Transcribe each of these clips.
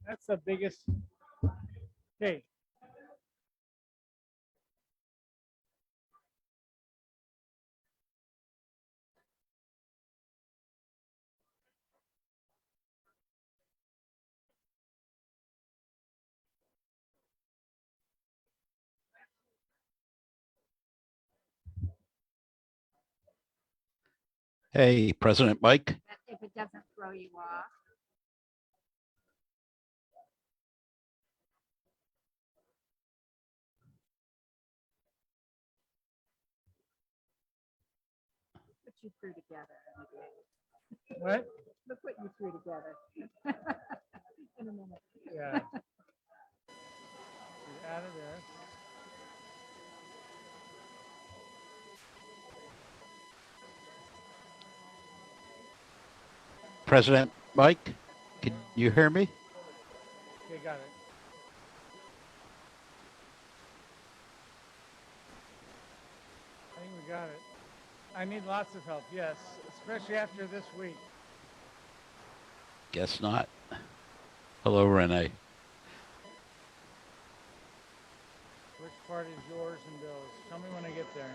That's the biggest. Okay. Hey, President Mike. If it doesn't throw you off. What you threw together. What? Look what you threw together. In a minute. Yeah. Get out of there. President Mike, can you hear me? Okay, got it. I think we got it. I need lots of help, yes, especially after this week. Guess not. Hello, Renee. Which part is yours and Bill's? Tell me when I get there.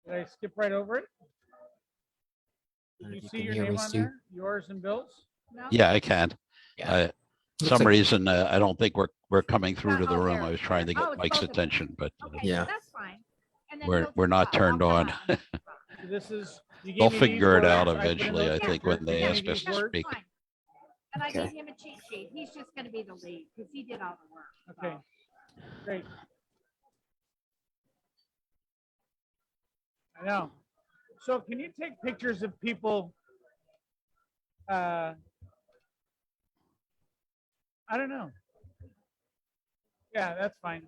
Did I skip right over it? Did you see your name on there? Yours and Bill's? No? Yeah, I can. Yeah. Some like- reason I don't think we're coming through to the Oh, room. there. I was trying to Oh, get it's Mike's both of attention, but Okay, Yeah. that's fine. And then we're he'll not just- I'll turned come on. out. This is. You They'll gave me these figure it out words, I put in eventually, those I think, pictures. when they You gave ask me us these to words. speak. Fine. And I Okay. gave him a cheat sheet. He's just gonna be the lead because he did all the work. Okay, great. I know. So can you take pictures of people? I don't know. Yeah, that's fine.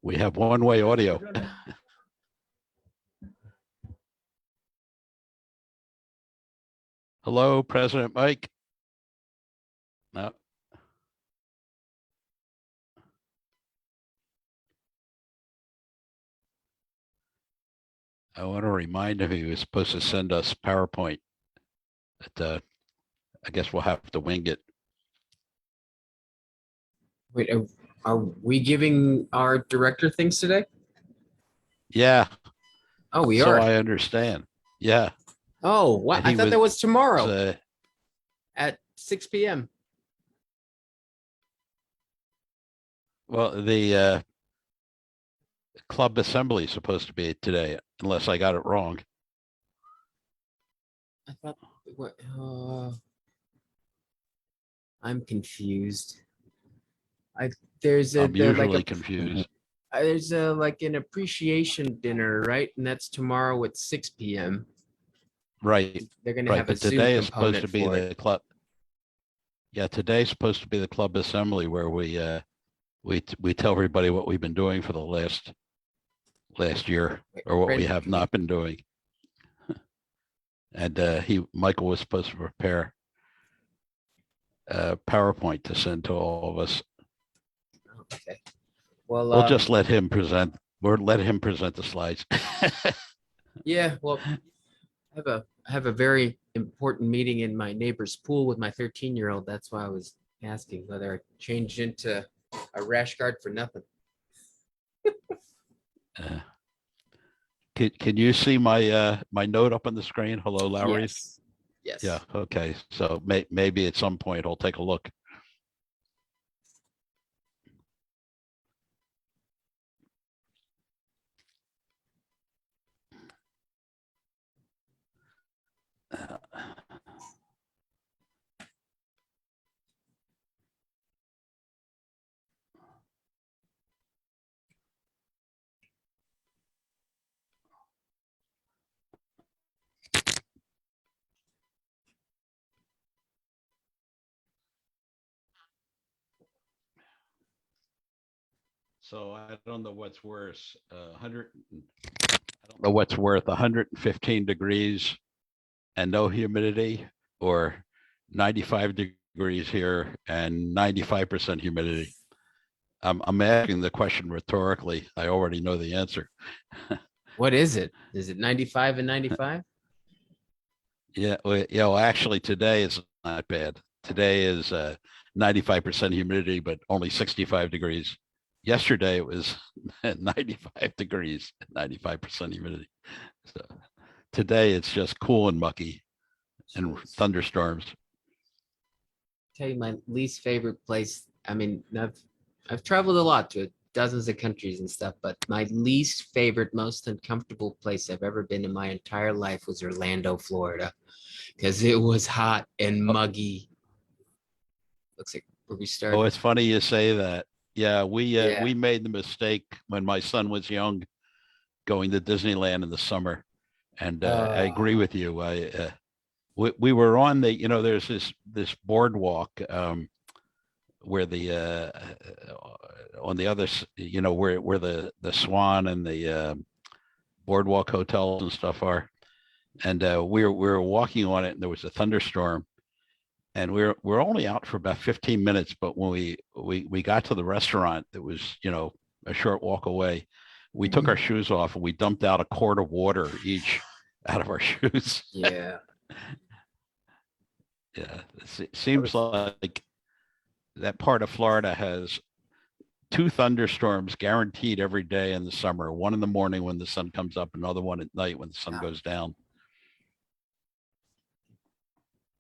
We have one-way audio. Hello, President Mike. No. I want to remind him he was supposed to send us PowerPoint. But, I guess we'll have to wing it. Wait, are we giving our director things today? Yeah. Oh, we so are. I understand. Yeah. Oh, what? And I he thought that was tomorrow Uh, at 6 p.m. well, the club assembly is supposed to be today, unless I got it wrong. I thought what? I'm confused. There's a I'm the, like usually a confused. There's a like an appreciation dinner, right? And that's tomorrow at 6 p.m. Right, They're gonna right. have a But Zoom today is supposed to component be for it. the club. Yeah, today's supposed to be the club assembly where we tell everybody what we've been doing for the last year Wait, or what we Brandon, have not been doing. And Michael was supposed to prepare a PowerPoint to send to all of us. Okay. Well, We'll just let him present. We'll let him present the slides. yeah. Well, I have a very important meeting in my neighbor's pool with my 13-year-old. That's why I was asking whether I changed into a rash guard for nothing. Uh, can you see my my note up on the screen? Hello, Lowry. Yes. Yes. Yeah. Okay. So maybe at some point I'll take a look. So I don't know what's worse. 100. I don't know what's worth 115 degrees and no humidity, or 95 degrees here and 95% humidity. I'm asking the question rhetorically. I already know the answer. What is it? Is it 95 and 95? Yeah, well, actually today is not bad. Today is 95% humidity, but only 65 degrees. Yesterday it was 95 degrees, 95% humidity. So today it's just cool and mucky and Jeez. thunderstorms. Tell you my least favorite place. I mean, I've traveled a lot to dozens of countries and stuff, but my least favorite, most uncomfortable place I've ever been in my entire life was Orlando, Florida, because it was hot and muggy. Looks like where we Oh, started. it's funny you say that. Yeah, Yeah. we made the mistake when my son was young going to Disneyland in the summer, and I agree with you. We were on the, there's this boardwalk where the on the other where the Swan and the boardwalk hotels and stuff are, and we were walking on it, and there was a thunderstorm, and we're only out for about 15 minutes, but when we got to the restaurant that was a short walk away, we took our shoes off and we dumped out a quart of water each out of our shoes. Yeah. Yeah, it seems like that part of Florida has two thunderstorms guaranteed every day in the summer. One in the morning when the sun comes up, another one at night when the sun goes down.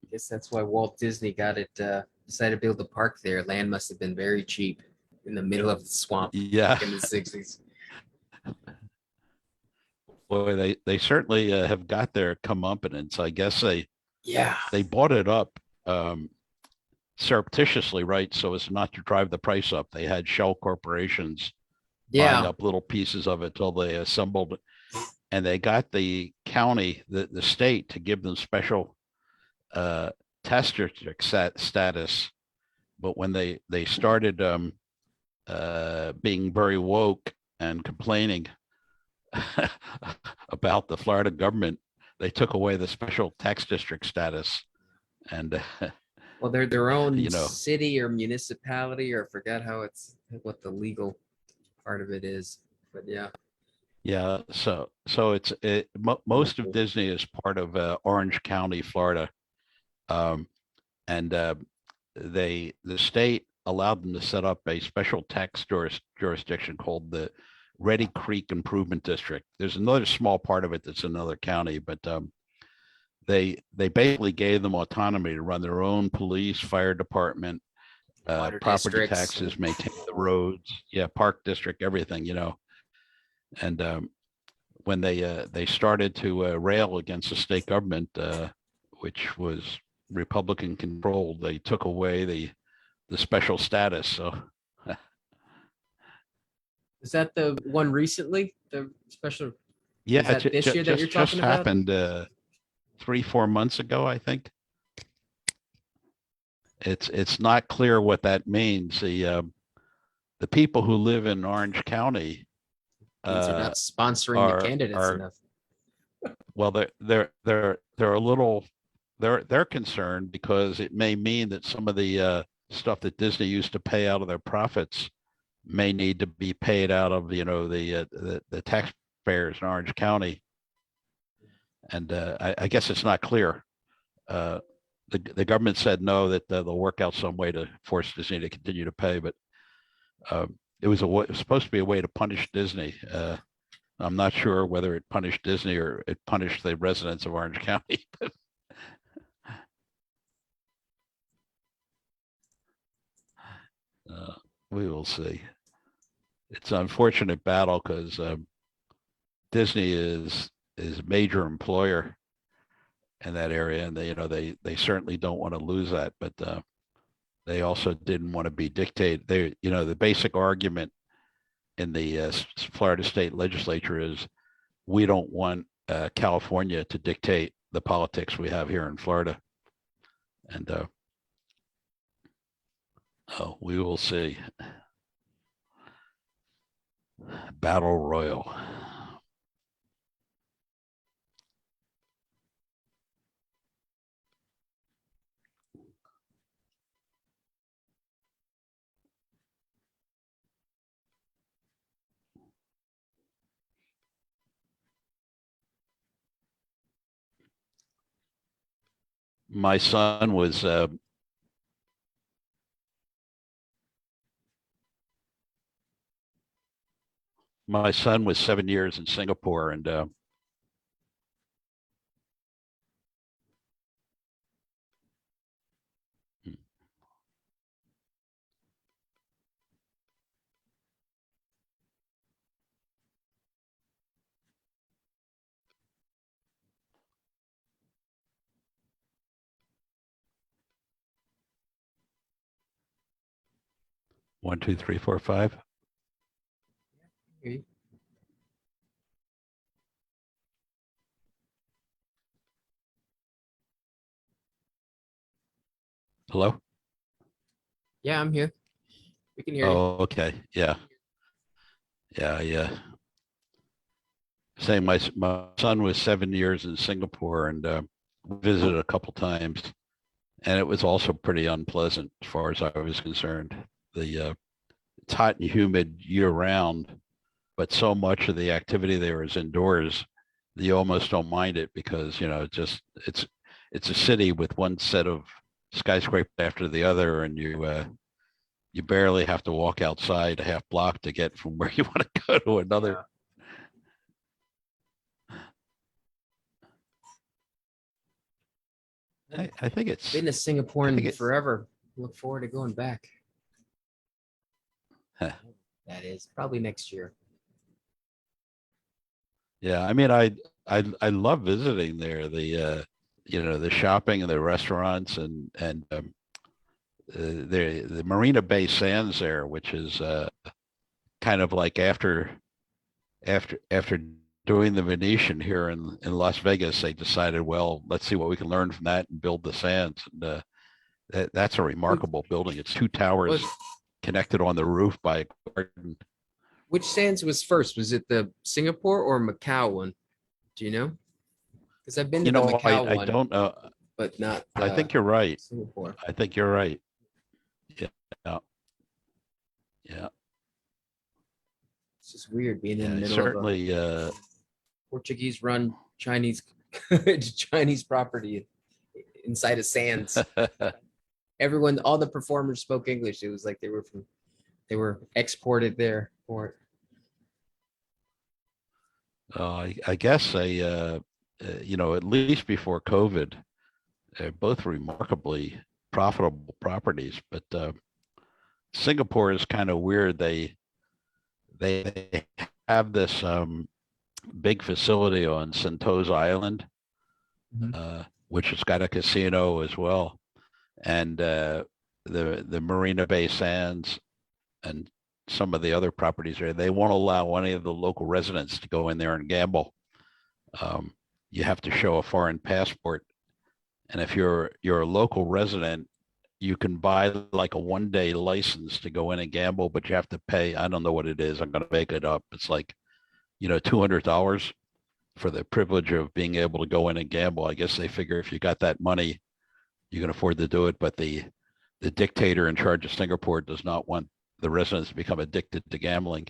I guess that's why Walt Disney got it, decided to build a park there. Land must have been very cheap in the middle of the swamp Yeah, in the 60s. boy, they certainly have got their comeuppance. I guess Yeah. they bought it up surreptitiously, right? So as not to drive the price up. They had shell corporations buying Yeah. up little pieces of it till they assembled, and they got the county, the state, to give them special test district status. But when they started being very woke and complaining about the Florida government, they took away the special tax district status. And Well, they're their own you know, city or municipality, or I forgot what the legal part of it is. But yeah. yeah, so most of Disney is part of Orange County, Florida, and the state allowed them to set up a special tax jurisdiction called the Ready Creek Improvement District. There's another small part of it that's another county, but they basically gave them autonomy to run their own police, fire department, Water property districts. taxes, maintain the roads, yeah, park district, everything, And when they started to rail against the state government, which was Republican controlled, they took away the special status. So Is that the one recently? The special? Yeah, that this year that you're just talking about? happened 3-4 months ago, I think. It's not clear what that means. The people who live in Orange County These are not sponsoring the candidates are enough. well, they're a little they're concerned because it may mean that some of the stuff that Disney used to pay out of their profits may need to be paid out of the taxpayers in Orange County, and I guess it's not clear. The government said no, that they'll work out some way to force Disney to continue to pay, but it was supposed to be a way to punish Disney. I'm not sure whether it punished Disney or it punished the residents of Orange County. We will see. It's an unfortunate battle because Disney is a major employer in that area, and they certainly don't want to lose that, but they also didn't want to be dictated. The basic argument in the Florida state legislature is we don't want California to dictate the politics we have here in Florida. And we will see. Battle Royal. My son was my son was 7 years in Singapore, and 1, 2, 3, 4, 5. Okay. Hello? Yeah, I'm here. We can hear you. Oh, okay. Yeah. Yeah. Saying my son was 7 years in Singapore, and visited a couple times, and it was also pretty unpleasant as far as I was concerned. It's hot and humid year round, but so much of the activity there is indoors, you almost don't mind it because it's a city with one set of skyscrapers after the other, and you barely have to walk outside a half block to get from where you want to go to another. I think it's Been to Singapore I in think it's- forever. Look forward to going back. Huh. That is probably next year. Yeah, I mean, I love visiting there. The shopping and the restaurants and the Marina Bay Sands there, which is kind of like after doing the Venetian here in Las Vegas, they decided, well, let's see what we can learn from that and build the Sands. And that's a remarkable building. It's 2 towers What- connected on the roof by a garden. Which sands was first? Was it the Singapore or Macau one? Do you know? Because I've been to You the know, Macau I one, don't know. but not I think you're right. Singapore. I think you're right. Yeah. It's just weird being in the Yeah, middle of a certainly. Portuguese-run Chinese Chinese property inside of sands. Everyone, all the performers spoke English. It was like they were exported there for it. I guess at least before COVID, they're both remarkably profitable properties. But Singapore is kind of weird. They have this big facility on Sentosa Island, which has got a casino as well, and the Marina Bay Sands and some of the other properties there, they won't allow any of the local residents to go in there and gamble. You have to show a foreign passport. And if you're a local resident, you can buy like a 1-day license to go in and gamble, but you have to pay, I don't know what it is. I'm going to make it up. It's like, $200 for the privilege of being able to go in and gamble. I guess they figure if you got that money, you can afford to do it. But the dictator in charge of Singapore does not want the residents to become addicted to gambling.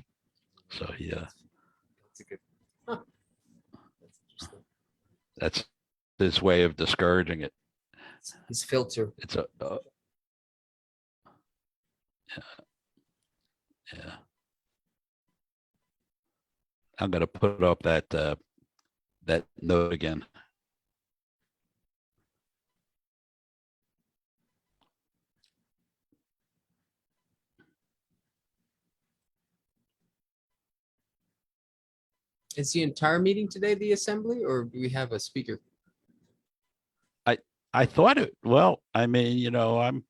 So yeah, That's a good. Huh. That's interesting. that's his way of discouraging it. His filter. It's a yeah. I'm gonna put up that note again. Is the entire meeting today the assembly, or do we have a speaker? I thought it. Well, I mean, I'm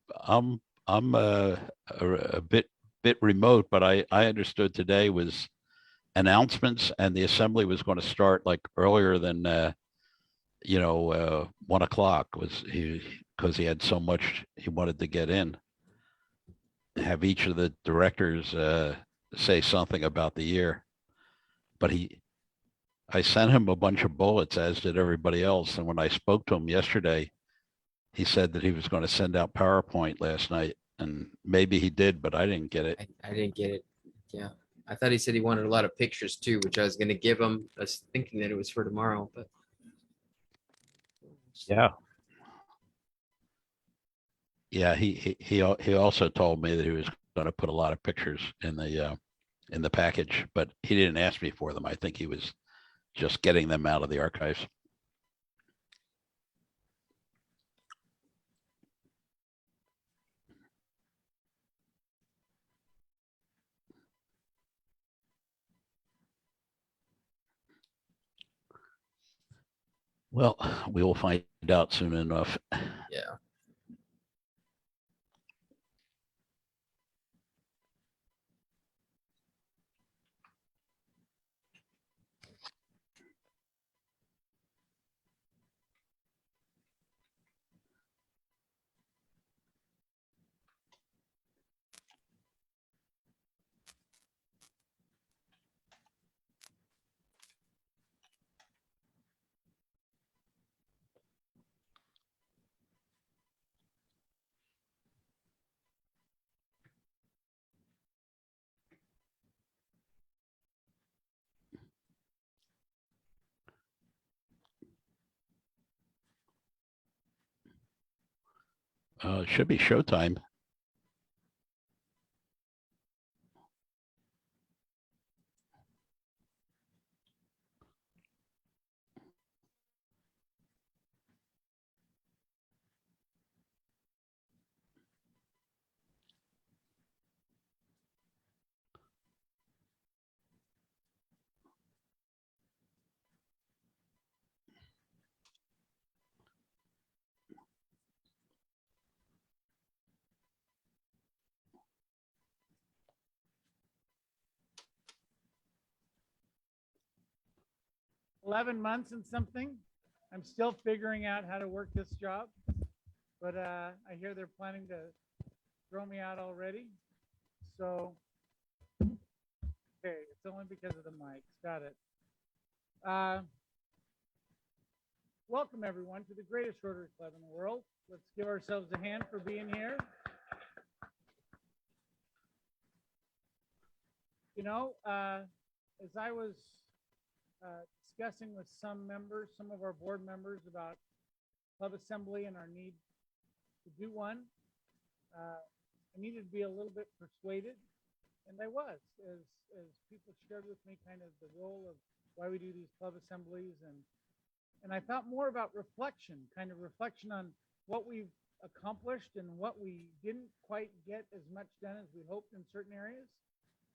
a bit remote, but I understood today was announcements, and the assembly was going to start like earlier than 1 o'clock was because he had so much he wanted to get in. Have each of the directors say something about the year, but I sent him a bunch of bullets, as did everybody else. And when I spoke to him yesterday, he said that he was going to send out PowerPoint last night, and maybe he did, but I didn't get it. I didn't get it. Yeah. I thought he said he wanted a lot of pictures too, which I was going to give him. I was thinking that it was for tomorrow, but. Yeah. Yeah, he also told me that he was going to put a lot of pictures in the package, but he didn't ask me for them. I think he was just getting them out of the archives. Well, we will find out soon enough. Yeah. It should be showtime. Yeah. 11 months and something. I'm still figuring out how to work this job, but I hear they're planning to throw me out already. So, okay, it's only because of the mics. Got it. Welcome everyone to the greatest Rotary Club in the world. Let's give ourselves a hand for being here. As I was discussing with some of our board members about club assembly and our need to do one, I needed to be a little bit persuaded, and I was, as people shared with me kind of the role of why we do these club assemblies, and I thought more about reflection, kind of reflection on what we've accomplished and what we didn't quite get as much done as we hoped in certain areas.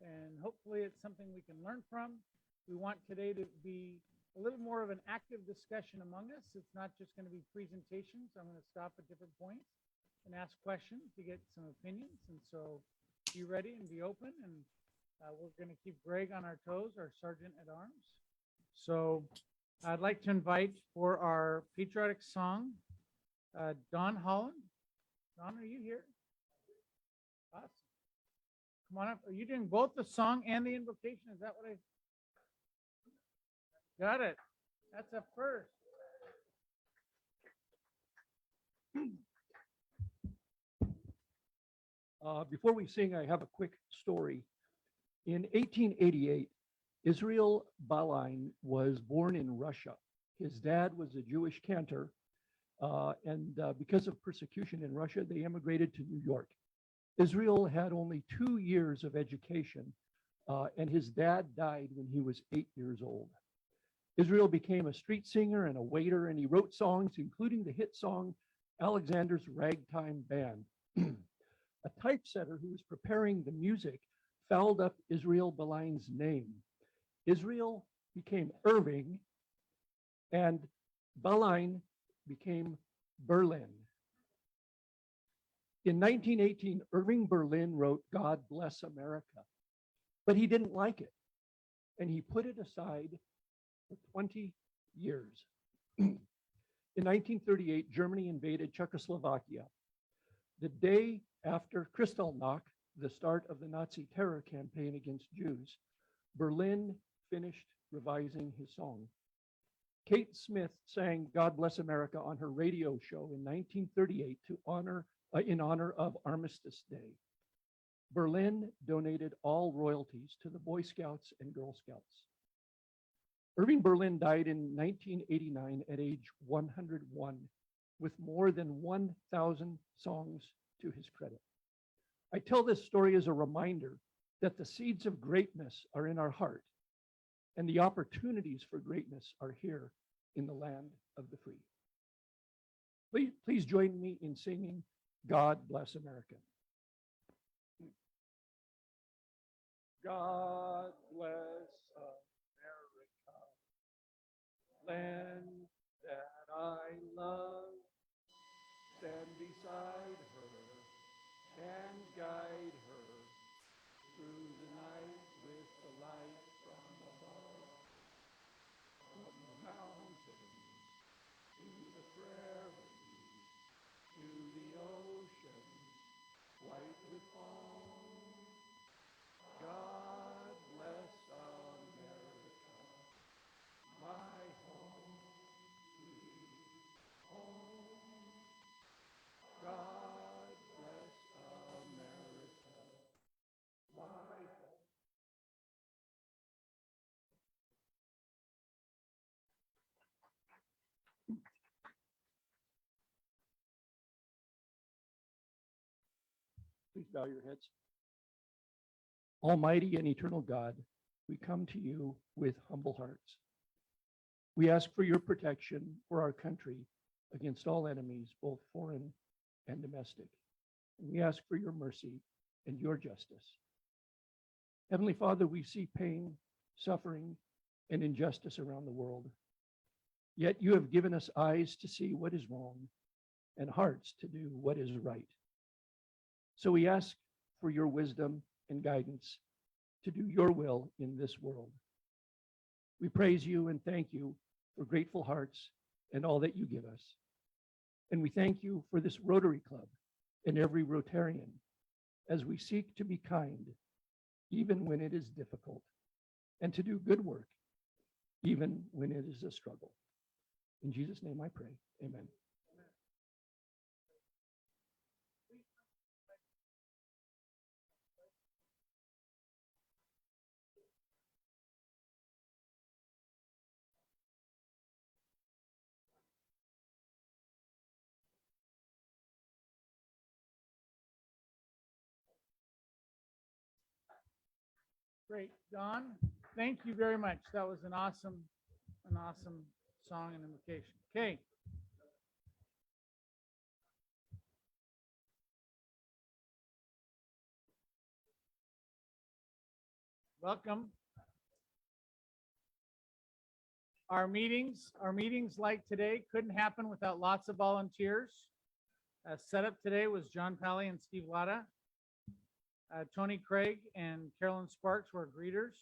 And hopefully it's something we can learn from. We want today to be a little more of an active discussion among us. It's not just going to be presentations. I'm going to stop at different points and ask questions to get some opinions. And so be ready and be open. And we're going to keep Greg on our toes, our sergeant at arms. So I'd like to invite for our patriotic song, Don Holland. Don, are you here? Awesome. Come on up. Are you doing both the song and the invocation? Is that what I got it? That's a first. Before we sing, I have a quick story. In 1888, Israel Balain was born in Russia. His dad was a Jewish cantor, and because of persecution in Russia, they immigrated to New York. Israel had only 2 years of education, and his dad died when he was 8 years old. Israel became a street singer and a waiter, and he wrote songs, including the hit song, Alexander's Ragtime Band. A typesetter who was preparing the music fouled up Israel Balain's name. Israel became Irving, and Balain became Berlin. In 1918, Irving Berlin wrote God Bless America, but he didn't like it, and he put it aside for 20 years. In 1938, Germany invaded Czechoslovakia. The day after Kristallnacht, the start of the Nazi terror campaign against Jews, Berlin finished revising his song. Kate Smith sang God Bless America on her radio show in 1938 in honor of Armistice Day. Berlin donated all royalties to the Boy Scouts and Girl Scouts. Irving Berlin died in 1989 at age 101 with more than 1,000 songs to his credit. I tell this story as a reminder that the seeds of greatness are in our heart, and the opportunities for greatness are here in the land of the free. Please join me in singing God Bless America. God bless America, land that I love. Stand beside her and guide her through the night with the light from above. From the mountains to the prairies, to the ocean, white with foam. God bless America, my home, sweet home. God bless America, my home. Please bow your heads. Almighty and eternal God, we come to you with humble hearts. We ask for your protection for our country against all enemies, both foreign and domestic. And we ask for your mercy and your justice. Heavenly Father, we see pain, suffering, and injustice around the world. Yet you have given us eyes to see what is wrong and hearts to do what is right. So we ask for your wisdom and guidance to do your will in this world. We praise you and thank you for grateful hearts and all that you give us. And we thank you for this Rotary Club and every Rotarian as we seek to be kind, even when it is difficult, and to do good work, even when it is a struggle. In Jesus' name I pray, amen. Great, Don. Thank you very much. That was an awesome song and invocation. Okay. Welcome. Our meetings like today couldn't happen without lots of volunteers. Set up today was John Pally and Steve Latta. Tony Craig and Carolyn Sparks were greeters.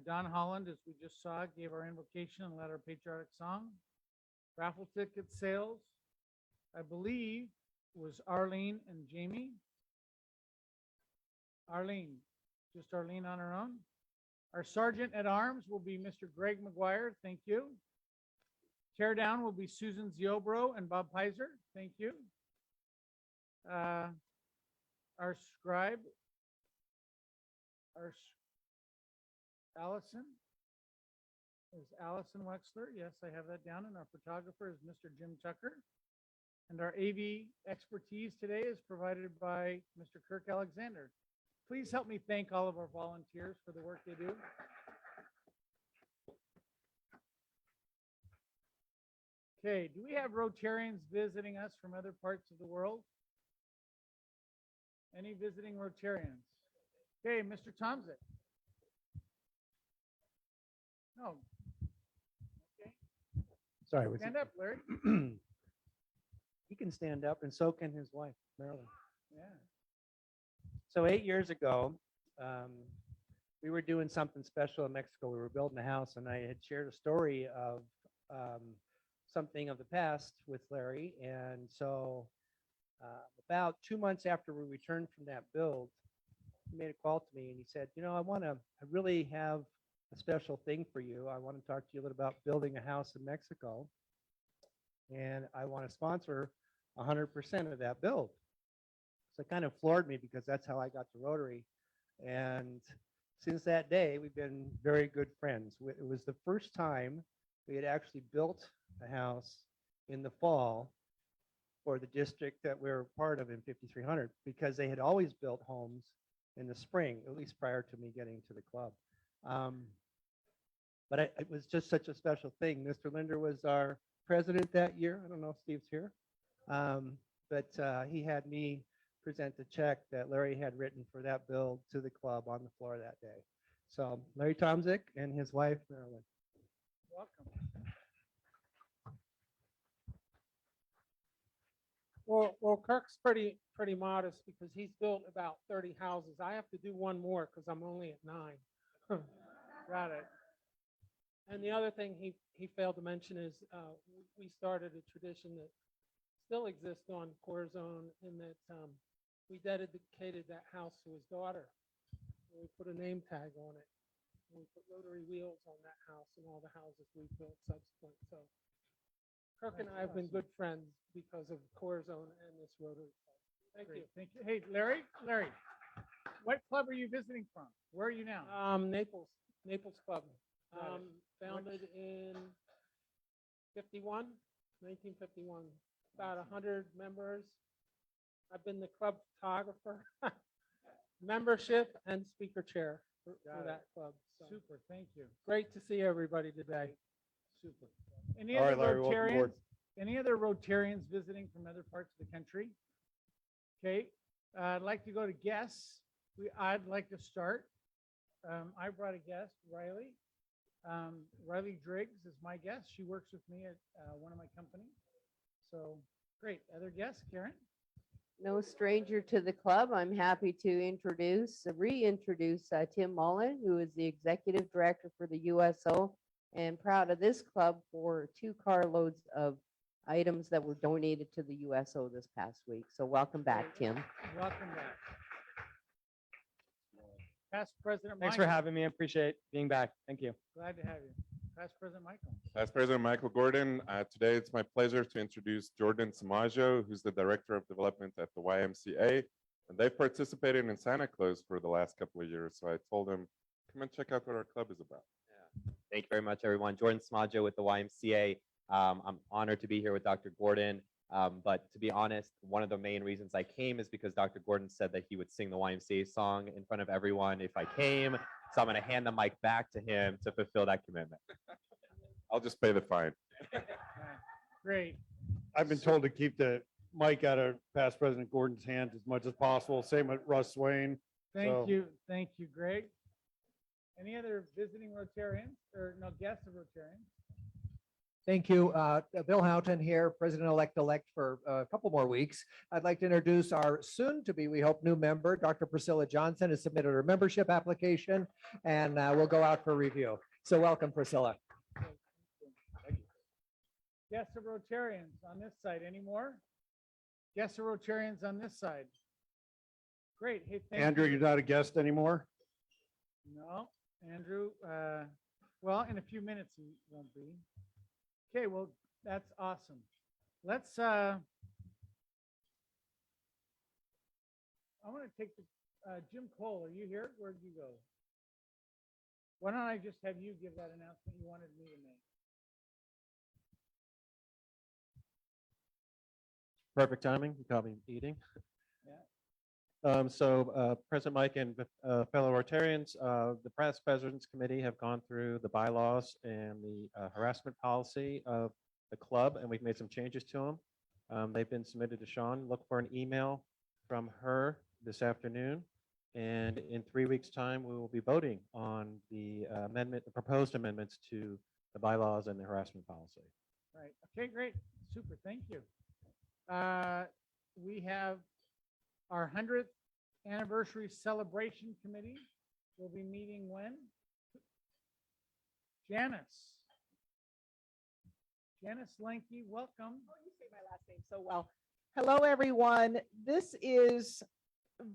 Don Holland, as we just saw, gave our invocation and led our patriotic song. Raffle ticket sales, I believe, was Arlene and Jamie. Arlene, just Arlene on her own. Our sergeant at arms will be Mr. Greg McGuire. Thank you. Tear down will be Susan Ziobro and Bob Pizer. Thank you. Our scribe, Allison is Allison Wexler. Yes, I have that down. And our photographer is Mr. Jim Tucker. And our AV expertise today is provided by Mr. Kirk Alexander. Please help me thank all of our volunteers for the work they do. Okay, do we have Rotarians visiting us from other parts of the world? Any visiting Rotarians? Okay, Mr. Tomzik. No. Okay, Sorry, was stand up, Larry. he can stand up and so can his wife, Marilyn. Yeah. So 8 years ago, we were doing something special in Mexico. We were building a house and I had shared a story of something of the past with Larry. And so about 2 months after we returned from that build, he made a call to me and he said, I really have a special thing for you. I want to talk to you a little about building a house in Mexico. And I want to sponsor 100% of that build. So it kind of floored me because that's how I got to Rotary. And since that day, we've been very good friends. It was the first time we had actually built a house in the fall for the district that we were part of in 5300, because they had always built homes in the spring, at least prior to me getting to the club. But it was just such a special thing. Mr. Linder was our president that year. I don't know if Steve's here. But he had me present the check that Larry had written for that build to the club on the floor that day. So Larry Tomzik and his wife, Marilyn. Welcome. Well, Kirk's pretty modest because he's built about 30 houses. I have to do one more because I'm only at 9. Got it. And the other thing he failed to mention is we started a tradition that still exists on Corazon in that we dedicated that house to his daughter. We put a name tag on it. We put Rotary wheels on that house and all the houses we built subsequent. So Kirk and I have been good friends because of Corazon and this Rotary Club. Thank you. Thank you. Hey, Larry, what club are you visiting from? Where are you now? Naples Club, Got it. founded in 1951, about 100 members. I've been the club photographer, membership and speaker chair for Got it. that club. So Super, thank you. great to see everybody today. Super. Any All other right, Larry, welcome Rotarians? aboard. Any other Rotarians visiting from other parts of the country? Okay, I'd like to go to guests. I'd like to start. I brought a guest, Riley. Riley Driggs is my guest. She works with me at one of my companies. So great. Other guests, Karen? No stranger to the club. I'm happy to reintroduce Tim Mullen, who is the executive director for the USO, and proud of this club for 2 carloads of items that were donated to the USO this past week. So welcome back, Tim. Welcome back. Past President Thanks Michael. for having me. I appreciate being back. Thank you. Glad to have you. Past President Michael. Vice President Michael Gordon, today it's my pleasure to introduce Jordan Samajo, who's the Director of Development at the YMCA. And they've participated in Santa Claus for the last couple of years. So I told him, come and check out what our club is about. Thank you very much, everyone. Jordan Samajo with the YMCA. I'm honored to be here with Dr. Gordon. But to be honest, one of the main reasons I came is because Dr. Gordon said that he would sing the YMCA song in front of everyone if I came. So I'm going to hand the mic back to him to fulfill that commitment. I'll just pay the fine. Great. I've been told to keep the mic out of past President Gordon's hands as much as possible. Same with Russ Swain. Thank So- you. Thank you, Greg. Any other visiting Rotarians or no guests of Rotarians? Thank you. Bill Houghton here, President-elect for a couple more weeks. I'd like to introduce our soon-to-be, we hope, new member, Dr. Priscilla Johnson, has submitted her membership application, and we'll go out for review. So welcome, Priscilla. Guests of Rotarians on this side anymore? Guests of Rotarians on this side? Great. Hey, thank Andrew, you. you're not a guest anymore? No, Andrew, well, in a few minutes he won't be. Okay, well, that's awesome. Let's, I want to take the, Jim Cole, are you here? Where'd you go? Why don't I just have you give that announcement you wanted me to make? Perfect timing. You caught me eating. Yeah. President Mike and fellow Rotarians, the Past President's Committee have gone through the bylaws and the harassment policy of the club, and we've made some changes to them. They've been submitted to Sean. Look for an email from her this afternoon. And in 3 weeks' time, we will be voting on the amendment, the proposed amendments to the bylaws and the harassment policy. Right. Okay, great. Super. Thank you. We have our 100th anniversary celebration committee. Will be meeting when? Janice. Janice Lenke, welcome. Oh, you say my last name so well. Hello, everyone. This is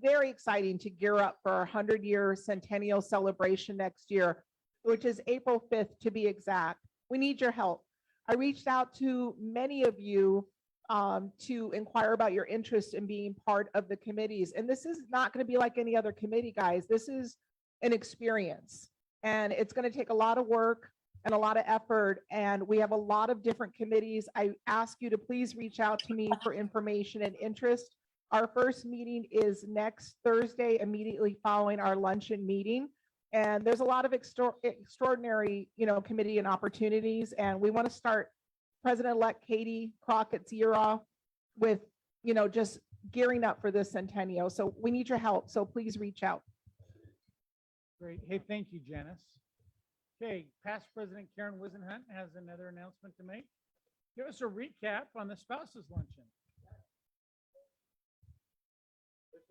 very exciting to gear up for our 100-year centennial celebration next year, which is April 5th to be exact. We need your help. I reached out to many of you to inquire about your interest in being part of the committees. And this is not going to be like any other committee, guys. This is an experience, and it's going to take a lot of work and a lot of effort. And we have a lot of different committees. I ask you to please reach out to me for information and interest. Our first meeting is next Thursday, immediately following our luncheon meeting. And there's a lot of extraordinary, committee and opportunities. And we want to start President-elect Katie Crockett's year off with, just gearing up for this centennial. So we need your help. So please reach out. Great. Hey, thank you, Janice. Okay, past President Karen Wisenhunt has another announcement to make. Give us a recap on the spouses luncheon.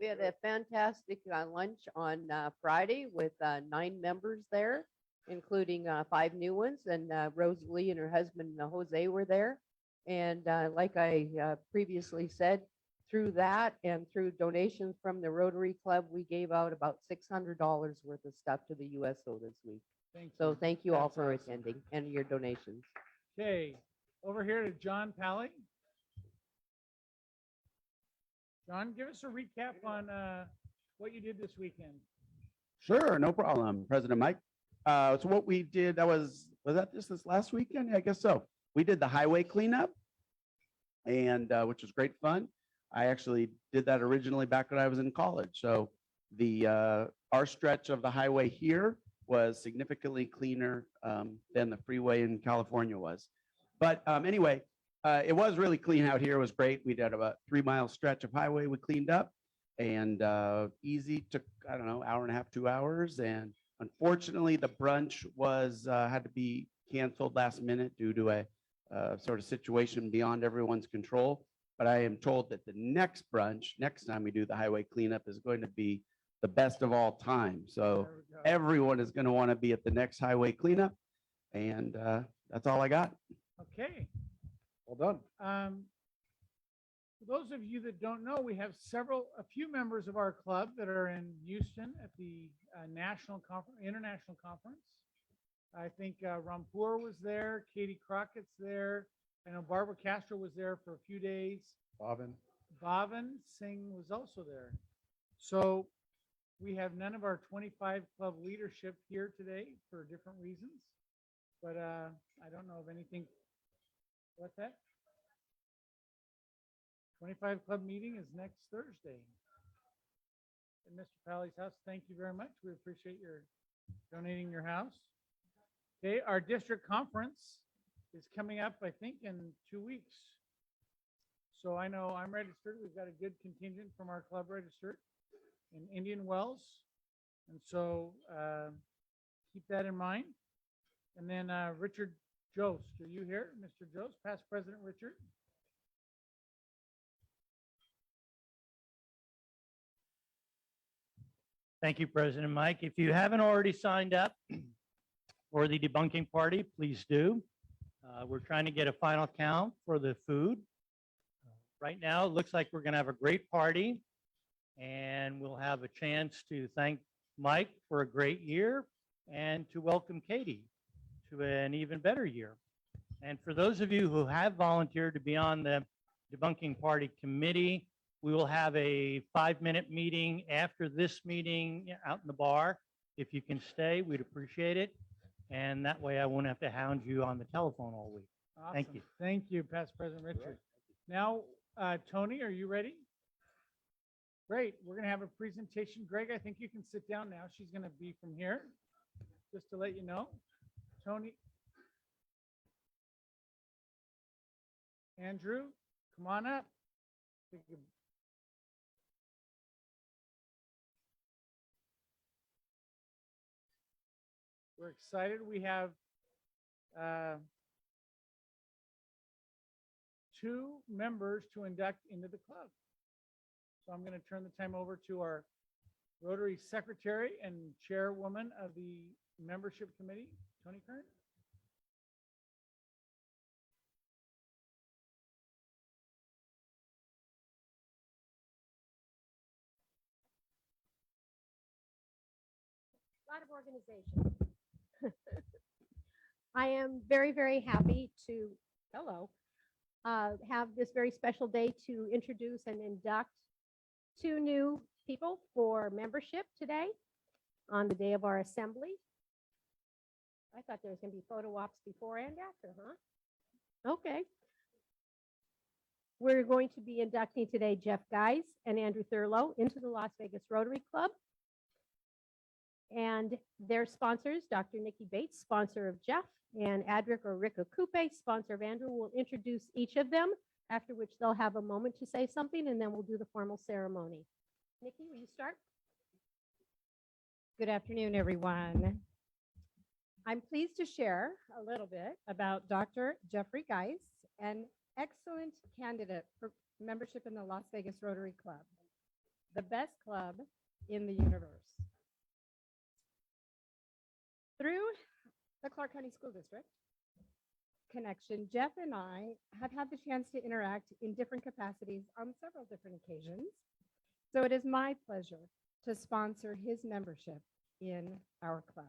We had a fantastic lunch on Friday with 9 members there, including 5 new ones, and Rosalie and her husband Jose were there. And like I previously said, through that and through donations from the Rotary Club, we gave out about $600 worth of stuff to the USO this week. So thank you all That's for awesome. attending and your donations. Okay, over here to John Pally. John, give us a recap on what you did this weekend. Sure, no problem, President Mike. So what we did, was that this last weekend? Yeah, I guess so. We did the highway cleanup, and which was great fun. I actually did that originally back when I was in college. So our stretch of the highway here was significantly cleaner than the freeway in California was. But anyway, it was really clean out here. It was great. We did about 3-mile stretch of highway we cleaned up, and easy, took, I don't know, hour and a half, 2 hours. And unfortunately, the brunch was had to be canceled last minute due to a sort of situation beyond everyone's control. But I am told that the next brunch, next time we do the highway cleanup, is going to be the best of all time. So There we go. everyone is going to want to be at the next highway cleanup. And that's all I got. Okay. Well done. For those of you that don't know, we have a few members of our club that are in Houston at the international conference. I think Rampur was there, Katie Crockett's there. I know Barbara Castro was there for a few days. Bhavin Singh was also there. So we have none of our 25 club leadership here today for different reasons. But I don't know of anything. What's that? 25 club meeting is next Thursday at Mr. Palley's house. Thank you very much. We appreciate your donating your house. Okay, our district conference is coming up, I think, in 2 weeks. So I know I'm registered. We've got a good contingent from our club registered in Indian Wells. And so keep that in mind. And then Richard Jost, are you here? Mr. Jost, past President Richard? Thank you, President Mike. If you haven't already signed up for the debunking party, please do. We're trying to get a final count for the food. Right now, it looks like we're going to have a great party, and we'll have a chance to thank Mike for a great year and to welcome Katie to an even better year. And for those of you who have volunteered to be on the debunking party committee, we will have a 5-minute meeting after this meeting out in the bar. If you can stay, we'd appreciate it. And that way I won't have to hound you on the telephone all week. Thank Awesome. you. Thank you, past President Richard. Now, Tony, are you ready? Great. We're going to have a presentation. Greg, I think you can sit down now. She's going to be from here, just to let you know. Tony. Andrew, come on up. We're excited. We have 2 members to induct into the club. So I'm going to turn the time over to our Rotary Secretary and Chairwoman of the Membership Committee, Tony Kern. A lot of organization. I am very, very happy to, have this very special day to introduce and induct 2 new people for membership today on the day of our assembly. I thought there was going to be photo ops before and after, huh? Okay. We're going to be inducting today Jeff Geis and Andrew Thurlow into the Las Vegas Rotary Club. And their sponsors, Dr. Nikki Bates, sponsor of Jeff, and Adric or Rick Okupe, sponsor of Andrew, will introduce each of them, after which they'll have a moment to say something, and then we'll do the formal ceremony. Nikki, will you start? Good afternoon, everyone. I'm pleased to share a little bit about Dr. Jeffrey Geis, an excellent candidate for membership in the Las Vegas Rotary Club, the best club in the universe. Through the Clark County School District connection, Jeff and I have had the chance to interact in different capacities on several different occasions. So it is my pleasure to sponsor his membership in our club.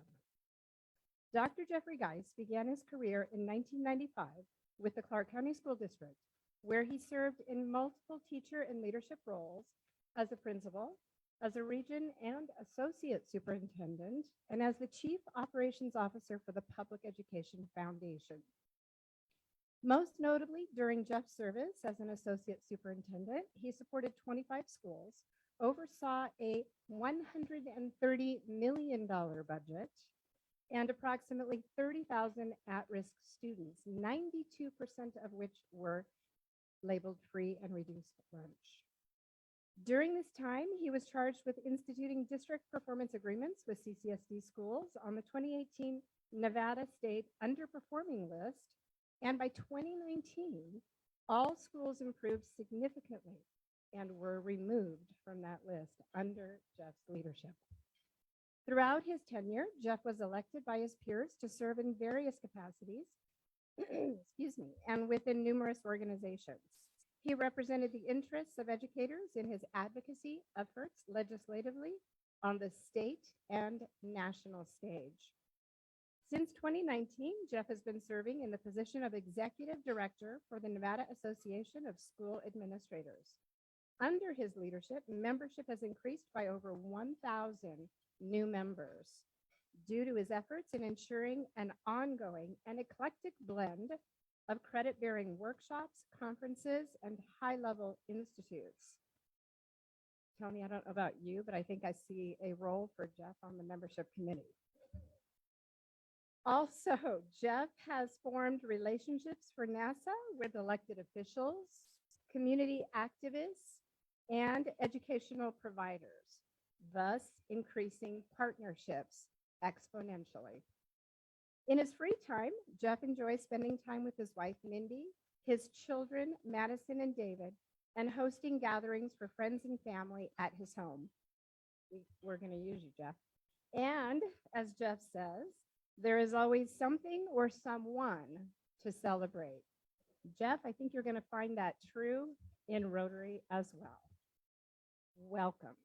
Dr. Jeffrey Geis began his career in 1995 with the Clark County School District, where he served in multiple teacher and leadership roles as a principal, as a region and associate superintendent, and as the chief operations officer for the Public Education Foundation. Most notably, during Jeff's service as an associate superintendent, he supported 25 schools, oversaw a $130 million budget, and approximately 30,000 at-risk students, 92% of which were labeled free and reduced lunch. During this time, he was charged with instituting district performance agreements with CCSD schools on the 2018 Nevada State Underperforming List, and by 2019, all schools improved significantly and were removed from that list under Jeff's leadership. Throughout his tenure, Jeff was elected by his peers to serve in various capacities, excuse me, and within numerous organizations. He represented the interests of educators in his advocacy efforts legislatively on the state and national stage. Since 2019, Jeff has been serving in the position of Executive Director for the Nevada Association of School Administrators. Under his leadership, membership has increased by over 1,000 new members due to his efforts in ensuring an ongoing and eclectic blend of credit-bearing workshops, conferences, and high-level institutes. Tony, I don't know about you, but I think I see a role for Jeff on the membership committee. Also, Jeff has formed relationships for NASA with elected officials, community activists, and educational providers, thus increasing partnerships exponentially. In his free time, Jeff enjoys spending time with his wife, Mindy, his children, Madison and David, and hosting gatherings for friends and family at his home. We're going to use you, Jeff. And as Jeff says, there is always something or someone to celebrate. Jeff, I think you're going to find that true in Rotary as well. Welcome.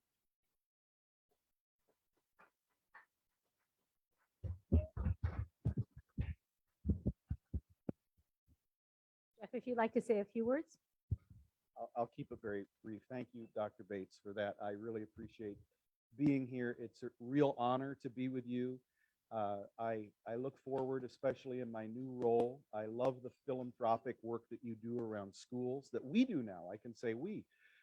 Jeff, if you'd like to say a few words. I'll keep it very brief. Thank you, Dr. Bates, for that. I really appreciate being here. It's a real honor to be with you. I look forward, especially in my new role. I love the philanthropic work that you do around schools, that we do now. I can say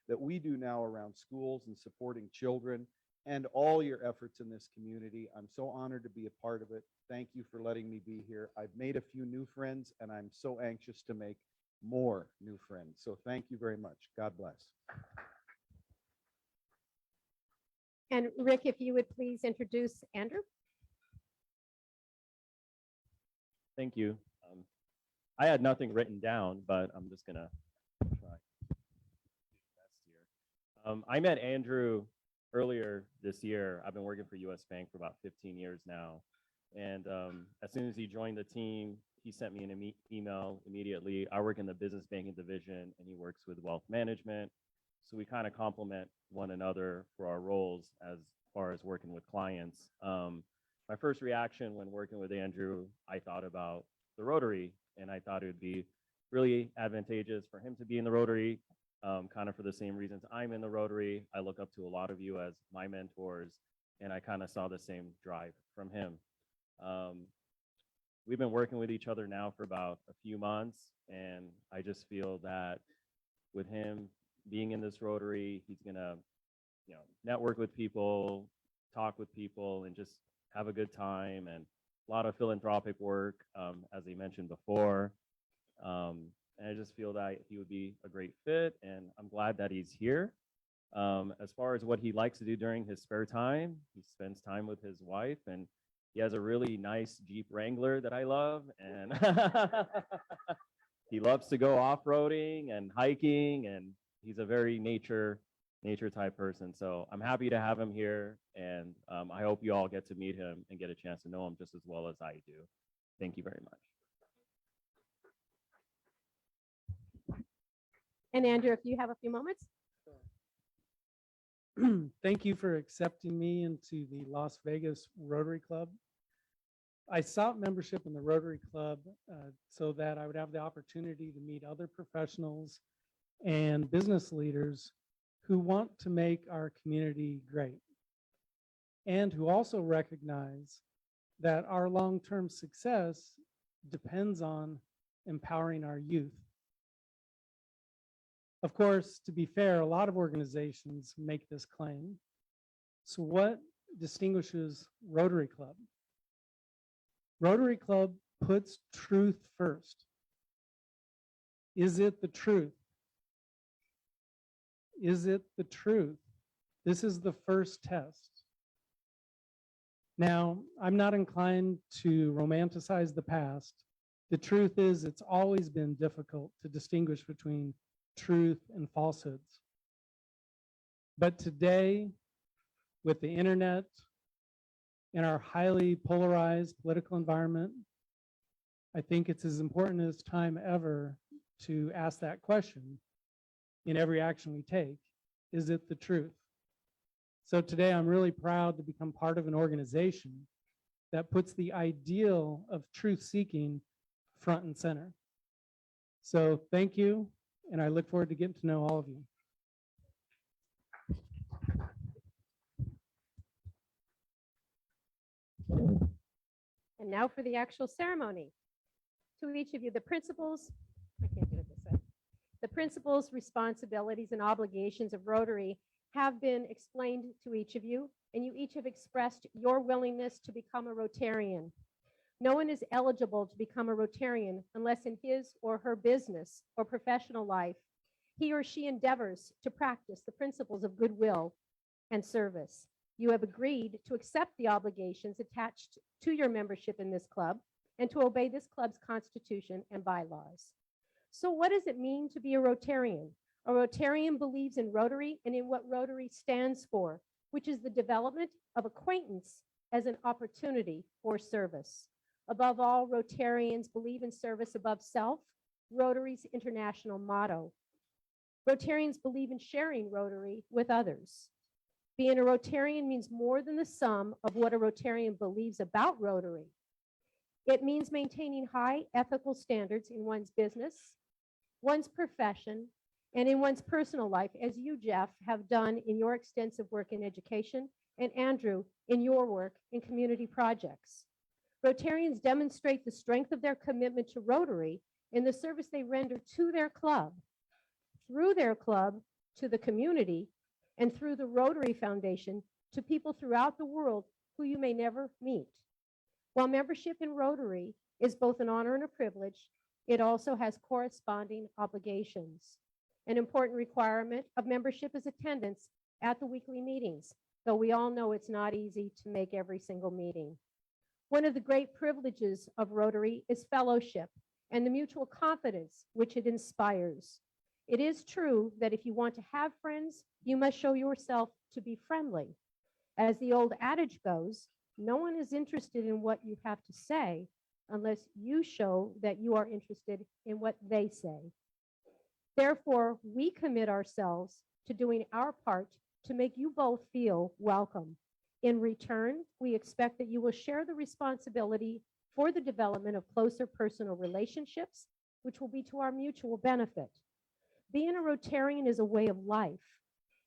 that we do now around schools and supporting children, and all your efforts in this community. I'm so honored to be a part of it. Thank you for letting me be here. I've made a few new friends, and I'm so anxious to make more new friends. So thank you very much. God bless. And Rick, if you would please introduce Andrew. Thank you. I had nothing written down, but I'm just gonna try to do the best here. I met Andrew earlier this year. I've been working for US Bank for about 15 years now. And as soon as he joined the team, he sent me an email immediately. I work in the business banking division and he works with wealth management. So we kind of complement one another for our roles as far as working with clients. My first reaction when working with Andrew, I thought about the Rotary, and I thought it would be really advantageous for him to be in the Rotary, kind of for the same reasons I'm in the Rotary. I look up to a lot of you as my mentors, and I kind of saw the same drive from him. We've been working with each other now for about a few months, and I just feel that with him being in this Rotary, he's gonna, network with people, talk with people, and just have a good time, and a lot of philanthropic work, as he mentioned before. And I just feel that he would be a great fit, and I'm glad that he's here. As far as what he likes to do during his spare time, he spends time with his wife, and he has a really nice Jeep Wrangler that I love, and he loves to go off-roading and hiking, and he's a very nature type person. So I'm happy to have him here, and I hope you all get to meet him and get a chance to know him just as well as I do. Thank you very much. And Andrew, if you have a few moments. Thank you for accepting me into the Las Vegas Rotary Club. I sought membership in the Rotary Club so that I would have the opportunity to meet other professionals and business leaders who want to make our community great, and who also recognize that our long-term success depends on empowering our youth. Of course, to be fair, a lot of organizations make this claim. So what distinguishes Rotary Club? Rotary Club puts truth first. Is it the truth? Is it the truth? This is the first test. Now, I'm not inclined to romanticize the past. The truth is, it's always been difficult to distinguish between truth and falsehoods. But today, with the internet, in our highly polarized political environment, I think it's as important as time ever to ask that question in every action we take. Is it the truth? So today I'm really proud to become part of an organization that puts the ideal of truth seeking front and center. So thank you, and I look forward to getting to know all of you. And now for the actual ceremony. To each of you, the principles, I can't do it this way. The principles, responsibilities, and obligations of Rotary have been explained to each of you, and you each have expressed your willingness to become a Rotarian. No one is eligible to become a Rotarian unless in his or her business or professional life, he or she endeavors to practice the principles of goodwill and service. You have agreed to accept the obligations attached to your membership in this club and to obey this club's constitution and bylaws. So what does it mean to be a Rotarian? A Rotarian believes in Rotary and in what Rotary stands for, which is the development of acquaintance as an opportunity for service. Above all, Rotarians believe in service above self, Rotary's international motto. Rotarians believe in sharing Rotary with others. Being a Rotarian means more than the sum of what a Rotarian believes about Rotary. It means maintaining high ethical standards in one's business, one's profession, and in one's personal life, as you, Jeff, have done in your extensive work in education, and Andrew, in your work in community projects. Rotarians demonstrate the strength of their commitment to Rotary in the service they render to their club, through their club to the community, and through the Rotary Foundation to people throughout the world who you may never meet. While membership in Rotary is both an honor and a privilege, it also has corresponding obligations. An important requirement of membership is attendance at the weekly meetings, though we all know it's not easy to make every single meeting. One of the great privileges of Rotary is fellowship and the mutual confidence which it inspires. It is true that if you want to have friends, you must show yourself to be friendly. As the old adage goes, no one is interested in what you have to say unless you show that you are interested in what they say. Therefore, we commit ourselves to doing our part to make you both feel welcome. In return, we expect that you will share the responsibility for the development of closer personal relationships, which will be to our mutual benefit. Being a Rotarian is a way of life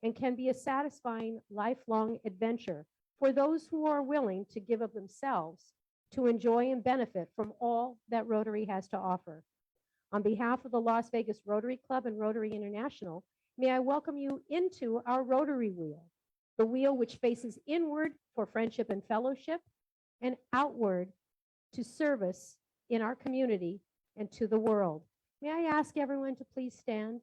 and can be a satisfying lifelong adventure for those who are willing to give of themselves to enjoy and benefit from all that Rotary has to offer. On behalf of the Las Vegas Rotary Club and Rotary International, may I welcome you into our Rotary Wheel, the wheel which faces inward for friendship and fellowship and outward to service in our community and to the world. May I ask everyone to please stand?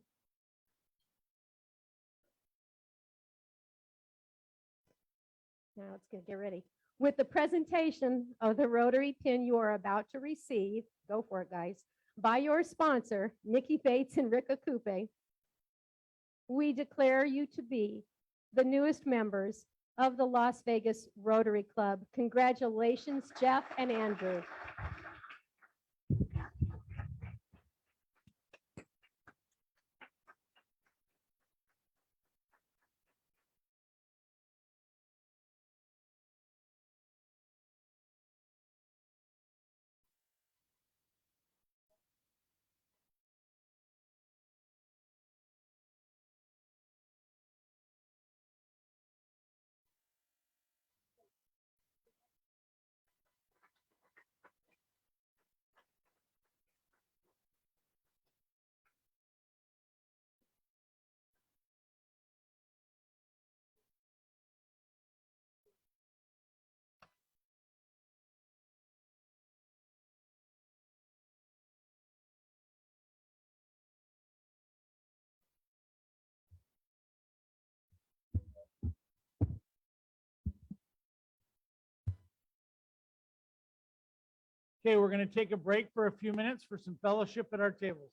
Now let's get ready. With the presentation of the Rotary pin you are about to receive, go for it, guys, by your sponsor, Nikki Bates and Rika Coupe, we declare you to be the newest members of the Las Vegas Rotary Club. Congratulations, Jeff and Andrew. Okay, we're going to take a break for a few minutes for some fellowship at our tables.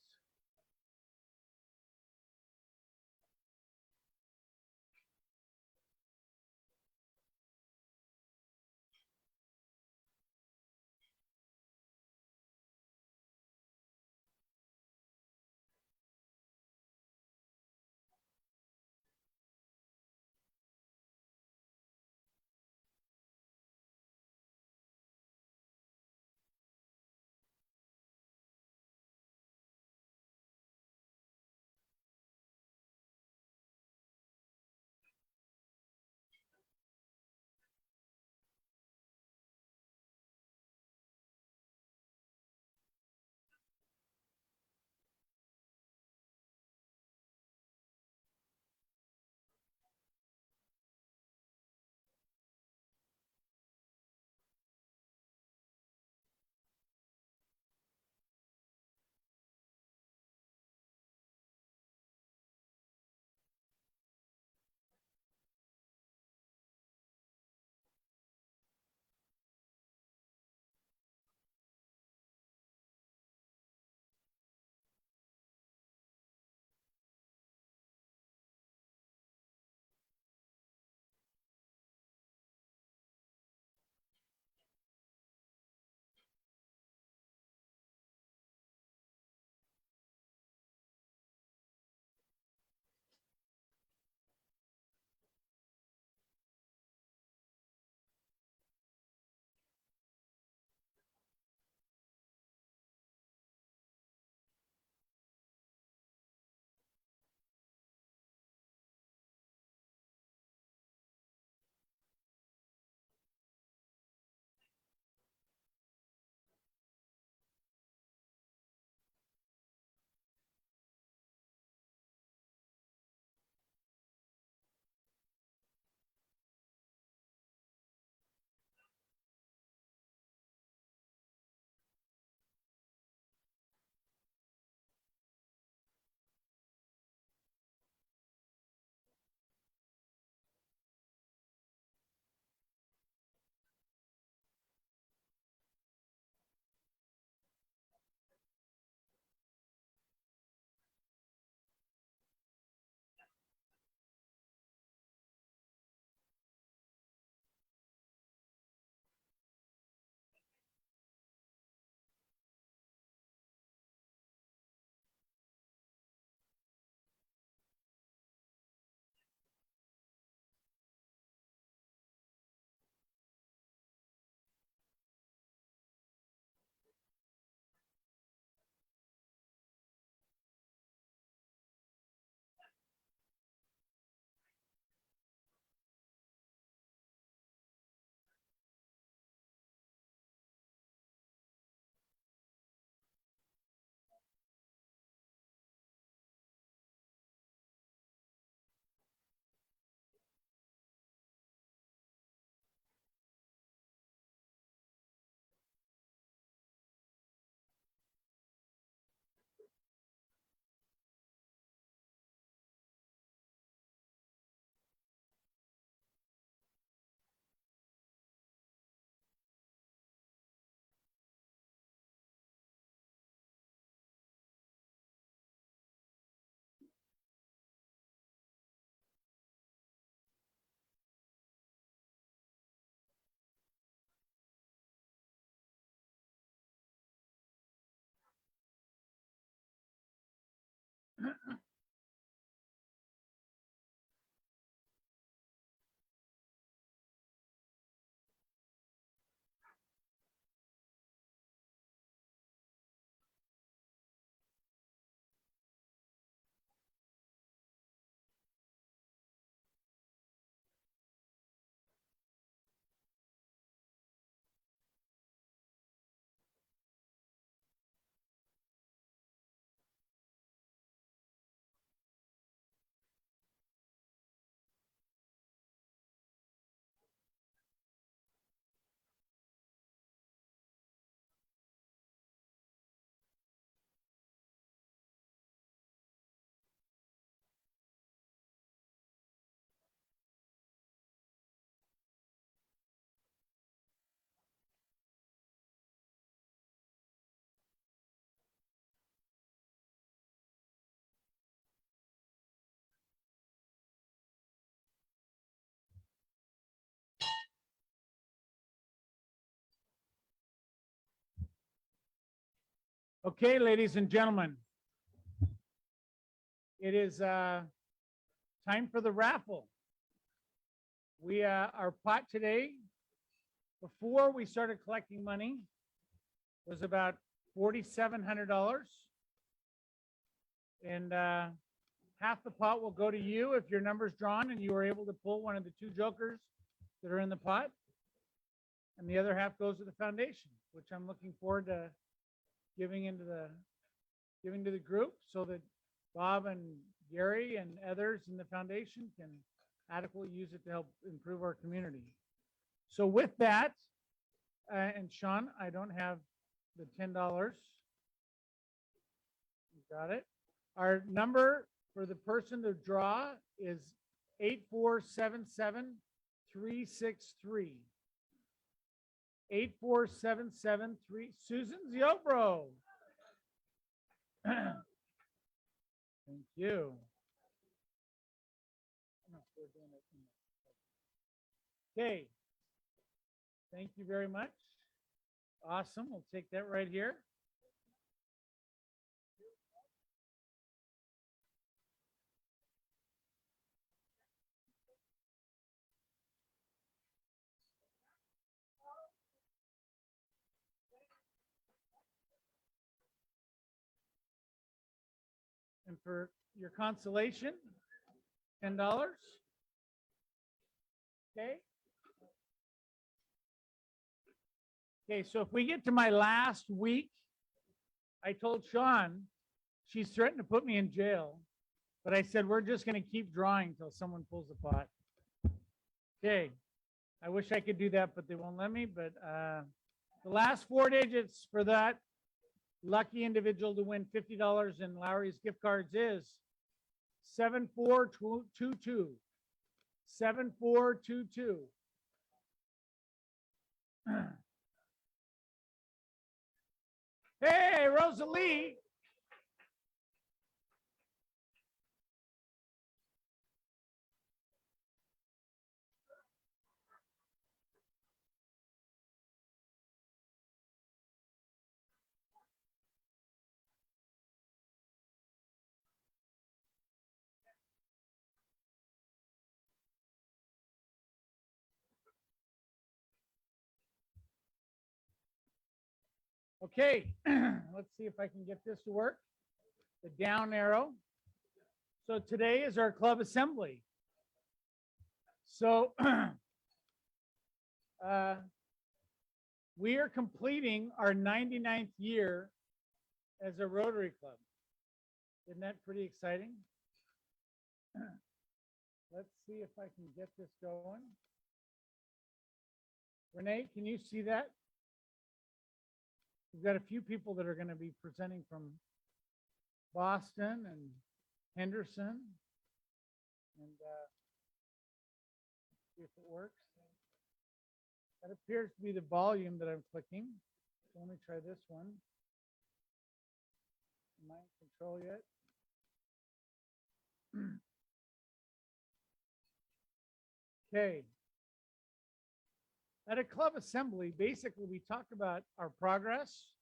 Okay, ladies and gentlemen. It is time for the raffle. Our pot today, before we started collecting money, was about $4,700. And half the pot will go to you if your number's drawn and you were able to pull one of the two jokers that are in the pot. And the other half goes to the foundation, which I'm looking forward to giving to the group so that Bob and Gary and others in the foundation can adequately use it to help improve our community. So with that, and Sean, I don't have the $10. You got it. Our number for the person to draw is 8477363. 84773. Susan Ziobro. Thank you. Okay. Thank you very much. Awesome. We'll take that right here. And for your consolation, $10. Okay. Okay, so if we get to my last week, I told Sean, she's threatened to put me in jail, but I said, we're just going to keep drawing until someone pulls the pot. Okay. I wish I could do that, but they won't let me. But the last 4 digits for that lucky individual to win $50 in Lowry's gift cards is 7422. 7422. Hey, Rosalie. Okay, let's see if I can get this to work. The down arrow. So today is our club assembly. So we are completing our 99th year as a Rotary Club. Isn't that pretty exciting? Let's see if I can get this going. Renee, can you see that? We've got a few people that are going to be presenting from Boston and Henderson. And see if it works. That appears to be the volume that I'm clicking. So let me try this one. Am I in control yet? Okay. At a club assembly, basically we talked about our progress.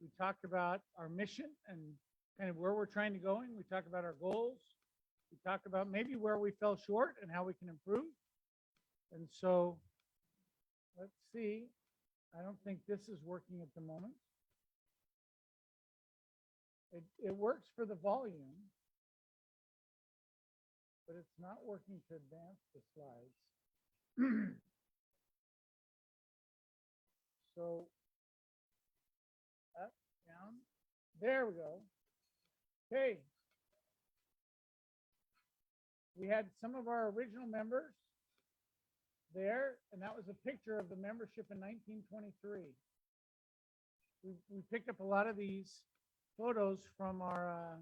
We talked about our mission and kind of where we're trying to go. We talked about our goals. We talked about maybe where we fell short and how we can improve. And so let's see. I don't think this is working at the moment. It works for the volume, but it's not working to advance the slides. So up, down, there we go. Okay. We had some of our original members there, and that was a picture of the membership in 1923. We picked up a lot of these photos from our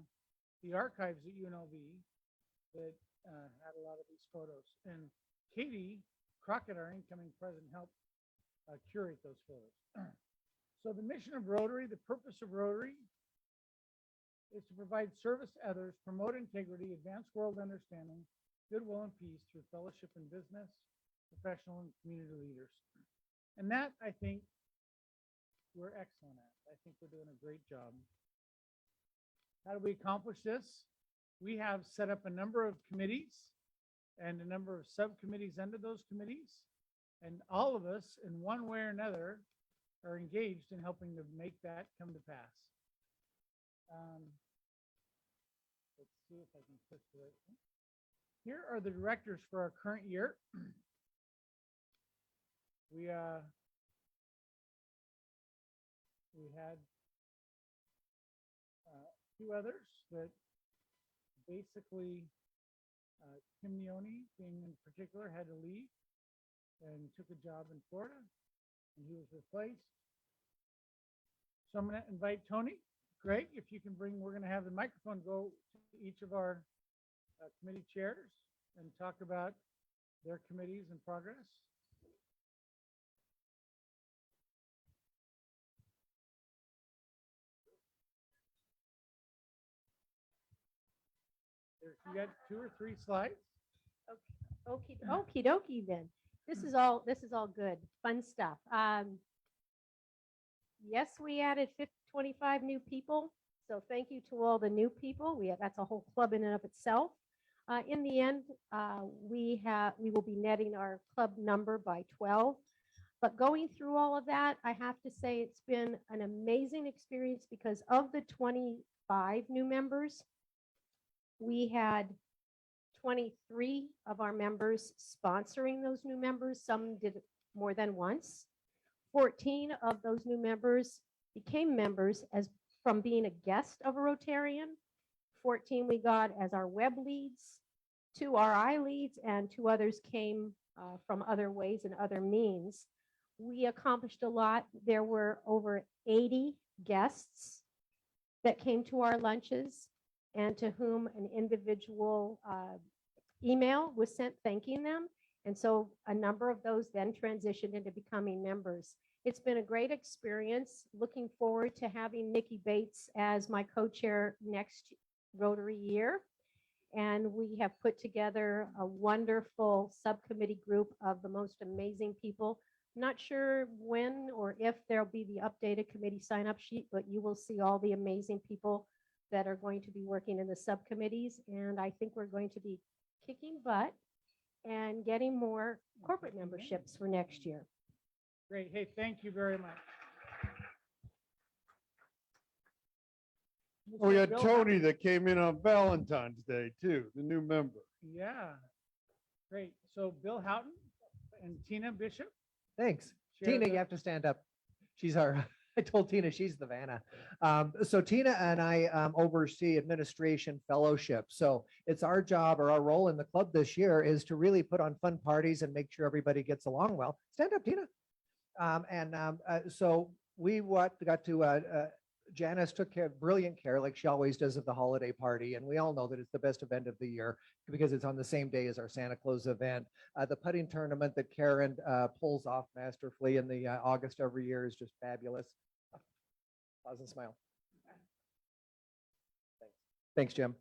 the archives at UNLV that had a lot of these photos. And Katie Crockett, our incoming president, helped curate those photos. So the mission of Rotary, the purpose of Rotary is to provide service to others, promote integrity, advance world understanding, goodwill and peace through fellowship in business, professional and community leaders. And that, I think, we're excellent at. I think we're doing a great job. How do we accomplish this? We have set up a number of committees and a number of subcommittees under those committees. And all of us, in one way or another, are engaged in helping to make that come to pass. Let's see if I can push the right one. Here are the directors for our current year. We had two others that basically Tim Neone, being in particular, had to leave and took a job in Florida, and he was replaced. So I'm going to invite Tony. Greg, if you can bring, we're going to have the microphone go to each of our committee chairs and talk about their committees and progress. You got 2 or 3 slides. Okie dokie then. This is all good, fun stuff. Yes, we added 25 new people. So thank you to all the new people. That's a whole club in and of itself. In the end, we will be netting our club number by 12. But going through all of that, I have to say it's been an amazing experience because of the 25 new members, we had 23 of our members sponsoring those new members. Some did it more than once. 14 of those new members became members as from being a guest of a Rotarian. 14 we got as our web leads, 2 RI leads, and 2 others came from other ways and other means. We accomplished a lot. There were over 80 guests that came to our lunches and to whom an individual email was sent thanking them. And so a number of those then transitioned into becoming members. It's been a great experience. Looking forward to having Nikki Bates as my co-chair next Rotary year. And we have put together a wonderful subcommittee group of the most amazing people. Not sure when or if there'll be the updated committee sign-up sheet, but you will see all the amazing people that are going to be working in the subcommittees. And I think we're going to be kicking butt and getting more corporate memberships for next year. Great. Hey, thank you very much. We had Tony that came in on Valentine's Day too, the new member. Yeah. Great. So Bill Houghton and Tina Bishop. Thanks. Share Tina, the- you have to stand up. She's our, I told Tina she's the Vanna. So Tina and I oversee administration fellowship. So it's our job or our role in the club this year is to really put on fun parties and make sure everybody gets along well. Stand up, Tina. So we got to, Janice took brilliant care, like she always does, of the holiday party. And we all know that it's the best event of the year because it's on the same day as our Santa Claus event. The putting tournament that Karen pulls off masterfully in the August every year is just fabulous. Pause and smile. Thanks, Jim.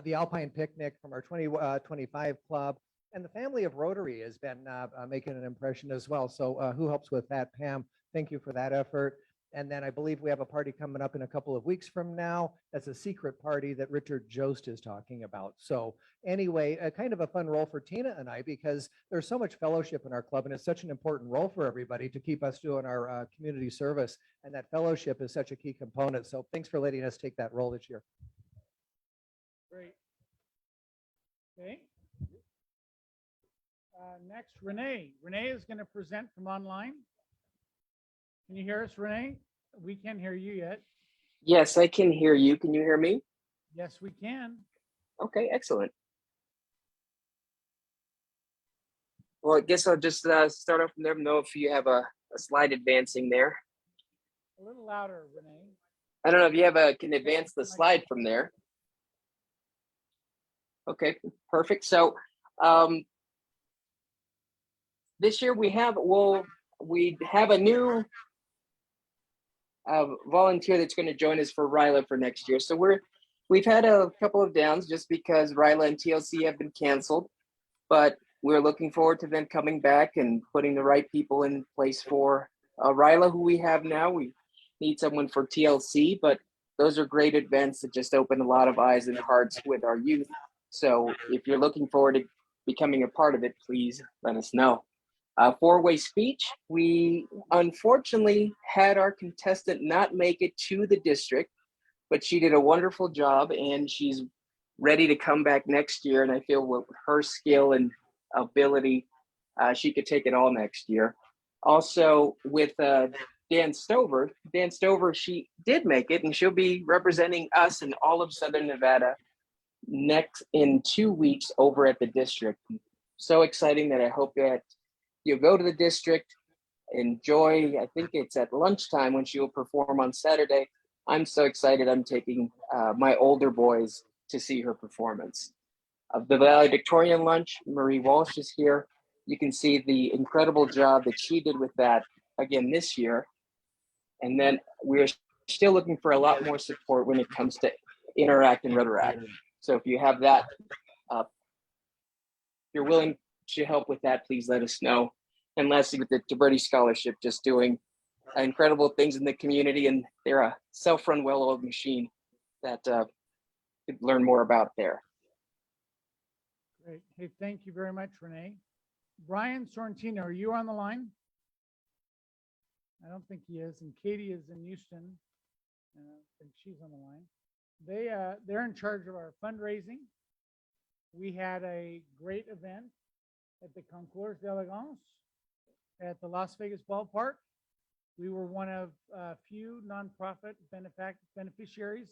The Alpine picnic from our 2025 club. And the family of Rotary has been making an impression as well. So who helps with that? Pam, thank you for that effort. And then I believe we have a party coming up in a couple of weeks from now. That's a secret party that Richard Jost is talking about. So anyway, a kind of a fun role for Tina and I, because there's so much fellowship in our club and it's such an important role for everybody to keep us doing our community service. And that fellowship is such a key component. So thanks for letting us take that role this year. Great. Okay. Next, Renee. Renee is going to present from online. Can you hear us, Renee? We can't hear you yet. Yes, I can hear you. Can you hear me? Yes, we can. Okay, excellent. Well, I guess I'll just start off from there. Know if you have a slide advancing there. A little louder, Renee. I don't know if you have can advance the slide from there. Okay, perfect. So this year we have a new volunteer that's going to join us for RILA for next year. So we've had a couple of downs just because RILA and TLC have been canceled, but we're looking forward to them coming back and putting the right people in place for RILA who we have now. We need someone for TLC, but those are great events that just open a lot of eyes and hearts with our youth. So if you're looking forward to becoming a part of it, please let us know. Four-way speech, we unfortunately had our contestant not make it to the district, but she did a wonderful job and she's ready to come back next year. And I feel with her skill and ability, she could take it all next year. Also with Dan Stover, she did make it and she'll be representing us in all of Southern Nevada next in 2 weeks over at the district. So exciting that I hope that you'll go to the district, enjoy. I think it's at lunchtime when she will perform on Saturday. I'm so excited. I'm taking my older boys to see her performance. Of the valedictorian lunch, Marie Walsh is here. You can see the incredible job that she did with that again this year. And then we're still looking for a lot more support when it comes to Interact and Rotaract. So if you have that, if you're willing to help with that, please let us know. And lastly, with the DeBerti Scholarship, just doing incredible things in the community, and they're a self-run, well-oiled machine that could learn more about there. Great. Hey, thank you very much, Renee. Brian Sorrentino, are you on the line? I don't think he is. And Katie is in Houston. I don't think she's on the line. They're in charge of our fundraising. We had a great event at the Concours d'Elegance at the Las Vegas ballpark. We were one of a few nonprofit beneficiaries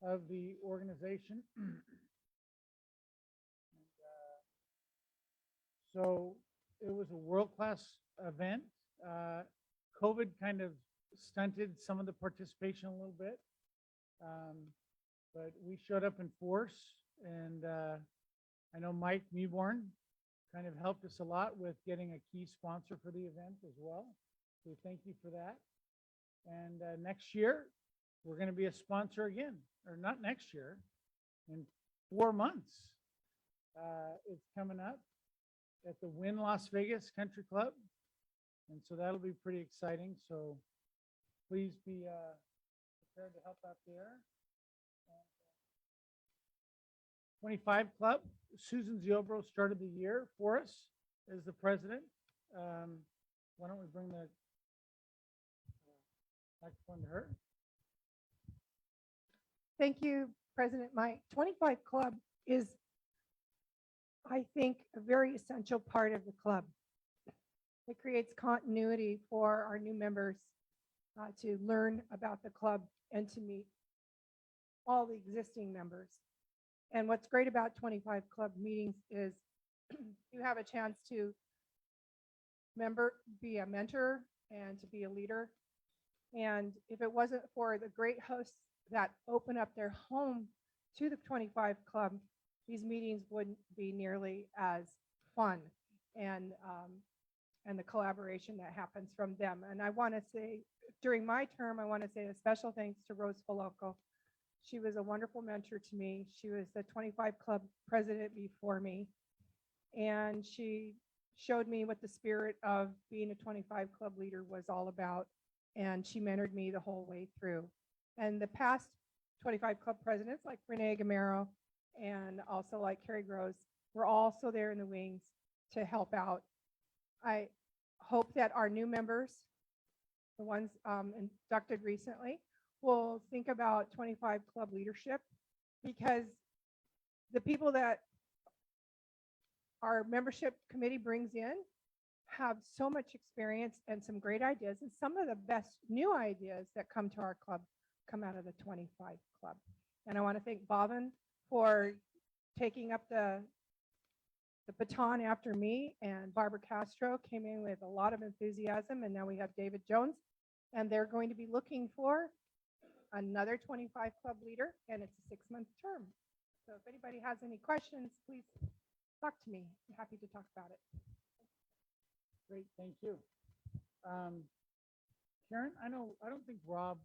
of the organization. So it was a world-class event. COVID kind of stunted some of the participation a little bit, but we showed up in force, and I know Mike Newborn kind of helped us a lot with getting a key sponsor for the event as well. So thank you for that. And next year, we're going to be a sponsor again, or not next year, in 4 months. It's coming up at the Wynn Las Vegas Country Club. And so that'll be pretty exciting. So please be prepared to help out there. 25 Club, Susan Ziobro started the year for us as the president. Why don't we bring the microphone to her? Thank you, President Mike. 25 Club is, I think, a very essential part of the club. It creates continuity for our new members to learn about the club and to meet all the existing members. And what's great about 25 Club meetings is you have a chance to be a mentor and to be a leader. And if it wasn't for the great hosts that open up their home to the 25 Club, these meetings wouldn't be nearly as fun and the collaboration that happens from them. And I want to say, during my term, I want to say a special thanks to Rose Foloco. She was a wonderful mentor to me. She was the 25 Club president before me, and she showed me what the spirit of being a 25 Club leader was all about, and she mentored me the whole way through. And the past 25 Club presidents, like Renee Gamero and also like Carrie Gross, were also there in the wings to help out. I hope that our new members, the ones inducted recently, will think about 25 Club leadership, because the people that our membership committee brings in have so much experience and some great ideas, and some of the best new ideas that come to our club come out of the 25 Club. And I want to thank Bhavin for taking up the baton after me, and Barbara Castro came in with a lot of enthusiasm, and now we have David Jones, and they're going to be looking for another 25 Club leader, and it's a 6-month term. So if anybody has any questions, please talk to me. I'm happy to talk about it. Great, thank you. Karen, I don't think Rob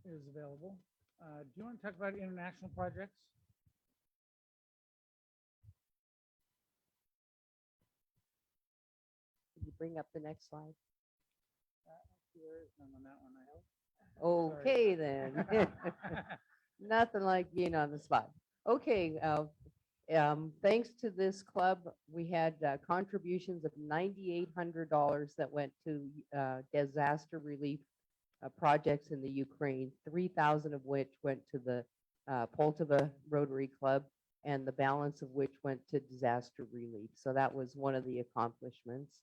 is available. Do you want to talk about international projects? Could you bring up the next slide? There is none on that one, I hope. Okay, then. Nothing like being on the spot. Okay, thanks to this club, we had contributions of $9,800 that went to disaster relief projects in the Ukraine, 3,000 of which went to the Poltava Rotary Club, and the balance of which went to disaster relief. So that was one of the accomplishments.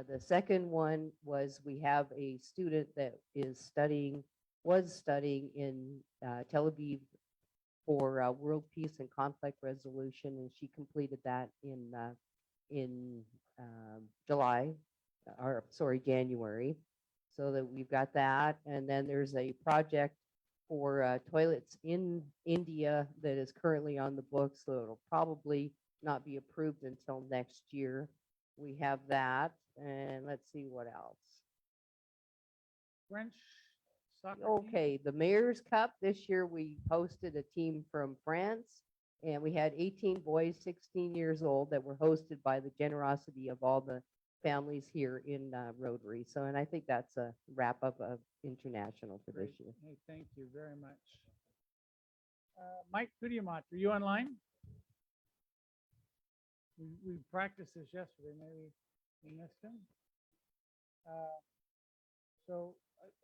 The second one was we have a student that was studying in Tel Aviv for world peace and conflict resolution, and she completed that in July, or sorry, January. So that we've got that, and then there's a project for toilets in India that is currently on the books, so it'll probably not be approved until next year. We have that, and let's see what else. French soccer team? Okay, the Mayor's Cup, this year we hosted a team from France, and we had 18 boys, 16 years old, that were hosted by the generosity of all the families here in Rotary. So, and I think that's a wrap up of international for this year. Hey, thank you very much. Mike Kudiamat, are you online? We practiced this yesterday. Maybe we missed him. So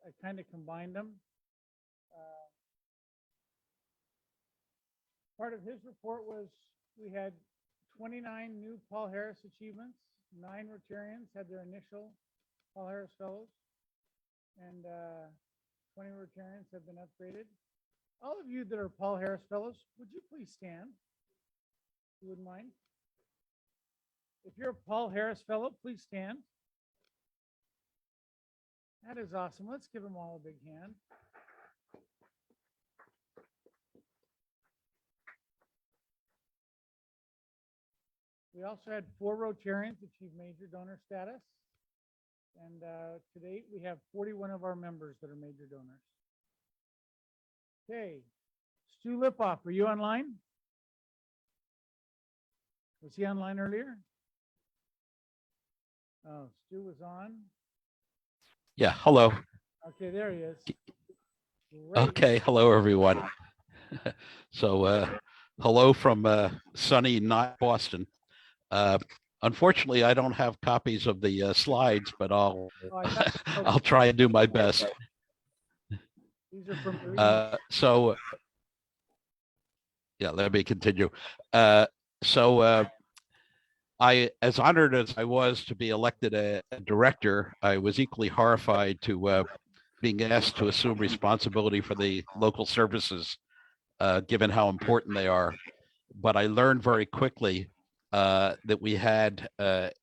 I kind of combined them. Part of his report was we had 29 new Paul Harris achievements. 9 Rotarians had their initial Paul Harris Fellows, and 20 Rotarians have been upgraded. All of you that are Paul Harris Fellows, would you please stand? If you wouldn't mind. If you're a Paul Harris Fellow, please stand. That is awesome. Let's give them all a big hand. We also had 4 Rotarians achieve major donor status. And to date, we have 41 of our members that are major donors. Okay. Stu Lipoff, are you online? Was he online earlier? Oh, Stu was on. Yeah, hello. Okay, there he is. Great. Okay, hello, everyone. So, hello from sunny, not Boston. Unfortunately, I don't have copies of the slides, but I'll I'll try and do my best. These are from So, yeah, let me continue. I, as honored as I was to be elected a director, I was equally horrified to being asked to assume responsibility for the local services, given how important they are. But I learned very quickly that we had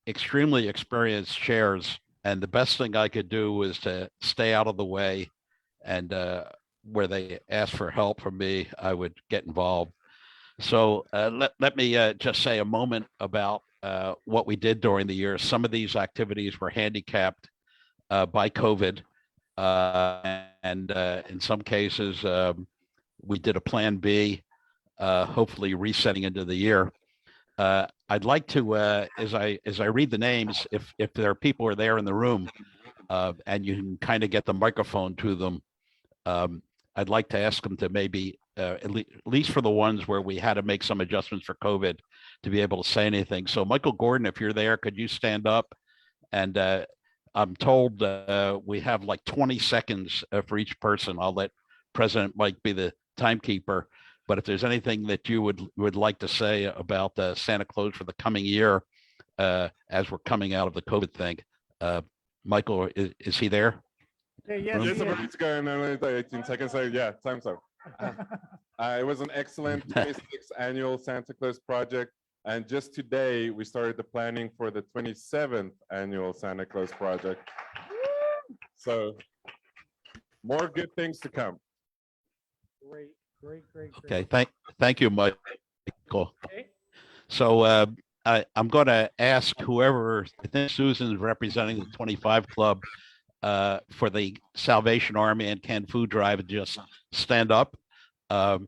extremely experienced chairs, and the best thing I could do was to stay out of the way, and where they asked for help from me, I would get involved. So let me just say a moment about what we did during the year. Some of these activities were handicapped by COVID, and in some cases, we did a plan B, hopefully resetting into the year. I'd like to, as I read the names, if there are people who are there in the room, and you can kind of get the microphone to them, I'd like to ask them to maybe, at least for the ones where we had to make some adjustments for COVID, to be able to say anything. So Michael Gordon, if you're there, could you stand up? And I'm told we have like 20 seconds for each person. I'll let President Mike be the timekeeper. But if there's anything that you would like to say about Santa Claus for the coming year, as we're coming out of the COVID thing, Michael, is he there? Okay, yes, Yes, it's going on 18 seconds. So yeah, time's up. It was an excellent 26th annual Santa Claus project. And just today, we started the planning for the 27th annual Santa Claus project. So more good things to come. Great. Okay, thank you, Michael. Okay. So I'm going to ask whoever, I think Susan's representing the 25 Club for the Salvation Army and Canned Food Drive, and just stand up. And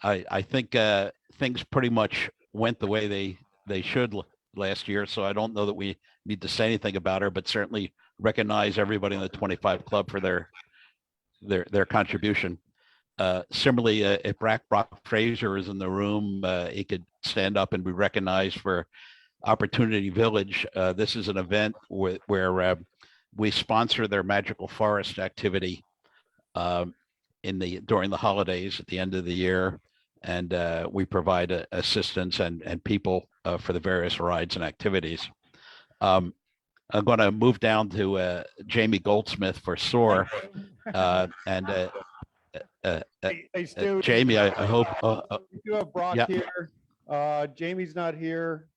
I think things pretty much went the way they should last year. So I don't know that we need to say anything about her, but certainly recognize everybody in the 25 Club for their their contribution. Similarly, if Brock Fraser is in the room, he could stand up and be recognized for Opportunity Village. This is an event where we sponsor their Magical Forest activity during the holidays at the end of the year, and we provide assistance and people for the various rides and activities. I'm going to move down to Jamie Goldsmith for SOAR. And Hey, Stu, Jamie, I hope. we do have Brock yeah. here. Jamie's not here.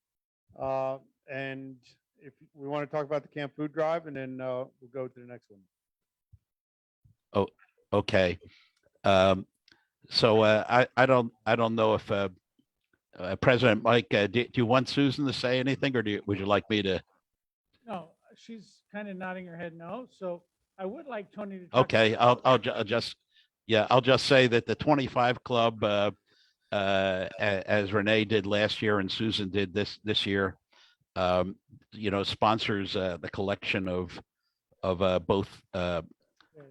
And if we want to talk about the camp food drive, and then we'll go to the next one. Oh, okay. So I don't know if President Mike, do you want Susan to say anything, or would you like me to? No, she's kind of nodding her head no. So I would like Tony to talk. Okay, I'll just say that the 25 Club, as Renee did last year and Susan did this year, sponsors the collection of both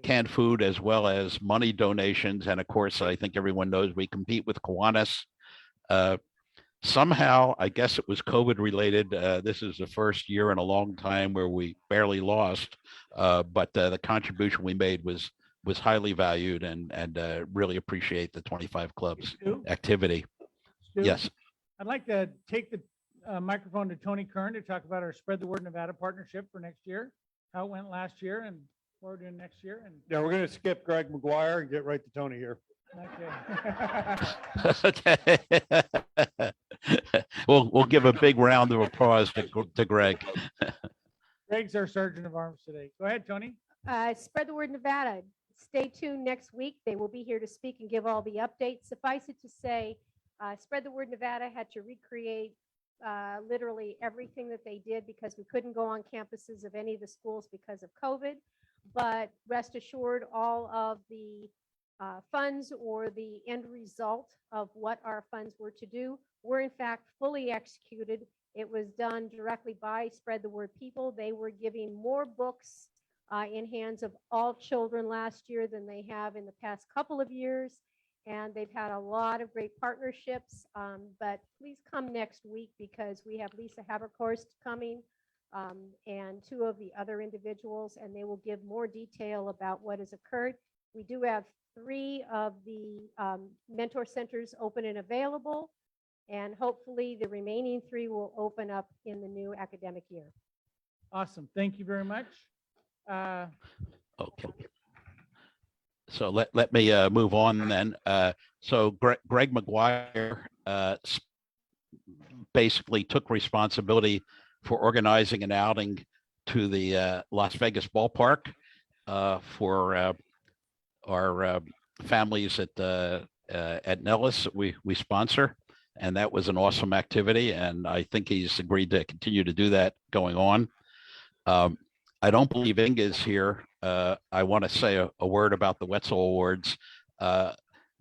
canned food as well as money donations. And of course, I think everyone knows we compete with Kiwanis. Somehow, I guess it was COVID related. This is the first year in a long time where we barely lost, but the contribution we made was highly valued, and really appreciate the 25 Club's activity. Stu, Yes. I'd like to take the microphone to Tony Kern to talk about our Spread the Word Nevada partnership for next year, how it went last year and what we're doing next year. And Yeah, we're going to skip Greg McGuire and get right to Tony here. okay. Okay. We'll give a big round of applause to Greg. Greg's our Sergeant of Arms today. Go ahead, Tony. Spread the word Nevada. Stay tuned next week. They will be here to speak and give all the updates. Suffice it to say, Spread the Word Nevada had to recreate literally everything that they did because we couldn't go on campuses of any of the schools because of COVID. But rest assured, all of the funds or the end result of what our funds were to do were in fact fully executed. It was done directly by Spread the Word people. They were giving more books in hands of all children last year than they have in the past couple of years. And they've had a lot of great partnerships. But please come next week because we have Lisa Haberkorst coming and two of the other individuals, and they will give more detail about what has occurred. We do have 3 of the mentor centers open and available, and hopefully the remaining 3 will open up in the new academic year. Awesome. Thank you very much. Okay. So let me move on then. So Greg McGuire basically took responsibility for organizing an outing to the Las Vegas ballpark for our families at Nellis that we sponsor. And that was an awesome activity. And I think he's agreed to continue to do that going on. I don't believe Inga is here. I want to say a word about the Wetzel Awards.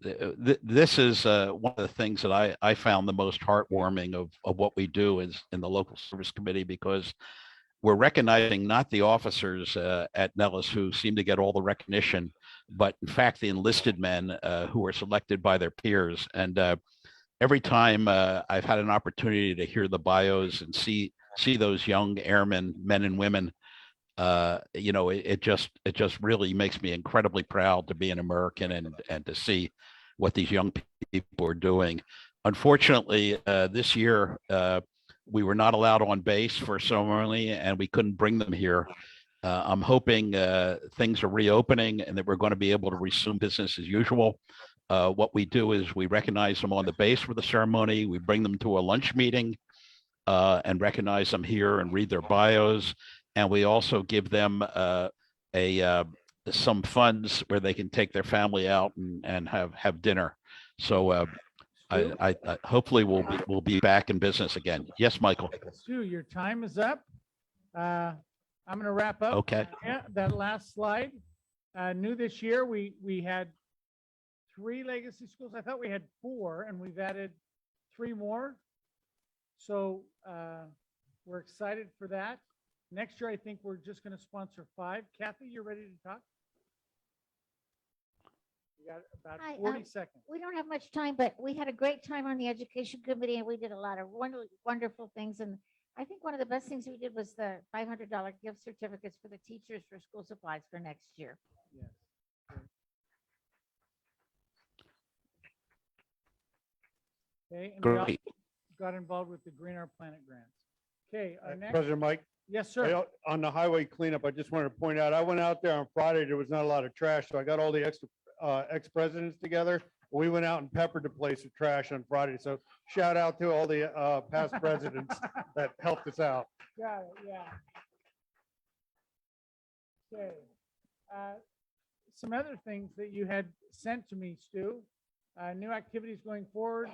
This is one of the things that I found the most heartwarming of what we do is in the local service committee, because we're recognizing not the officers at Nellis who seem to get all the recognition, but in fact the enlisted men who are selected by their peers. And every time I've had an opportunity to hear the bios and see those young airmen, men and women, it just really makes me incredibly proud to be an American and to see what these young people are doing. Unfortunately, this year we were not allowed on base for a ceremony, and we couldn't bring them here. I'm hoping things are reopening and that we're going to be able to resume business as usual. What we do is we recognize them on the base for the ceremony. We bring them to a lunch meeting and recognize them here and read their bios. And we also give them some funds where they can take their family out and have dinner. So I hopefully we'll be back in business again. Yes, Michael. Stu, your time is up. I'm going to wrap up. Okay. Yeah, that last slide. New this year, we had 3 legacy schools. I thought we had 4, and we've added 3 more. So we're excited for that. Next year, I think we're just going to sponsor 5. Kathy, you're ready to talk? You got about Hi, 40 seconds. We don't have much time, but we had a great time on the education committee and we did a lot of wonderful things. And I think one of the best things we did was the $500 gift certificates for the teachers for school supplies for next year. Yes. Okay, and we also Great. got involved with the Green Our Planet grants. Okay, our next. President Mike? Yes, sir. On the highway cleanup, I just wanted to point out, I went out there on Friday, there was not a lot of trash, so I got all the ex-presidents together. We went out and peppered the place with trash on Friday, so shout out to all the past presidents that helped us out. Got it, yeah. Okay. Some other things that you had sent to me, Stu. New activities going forward.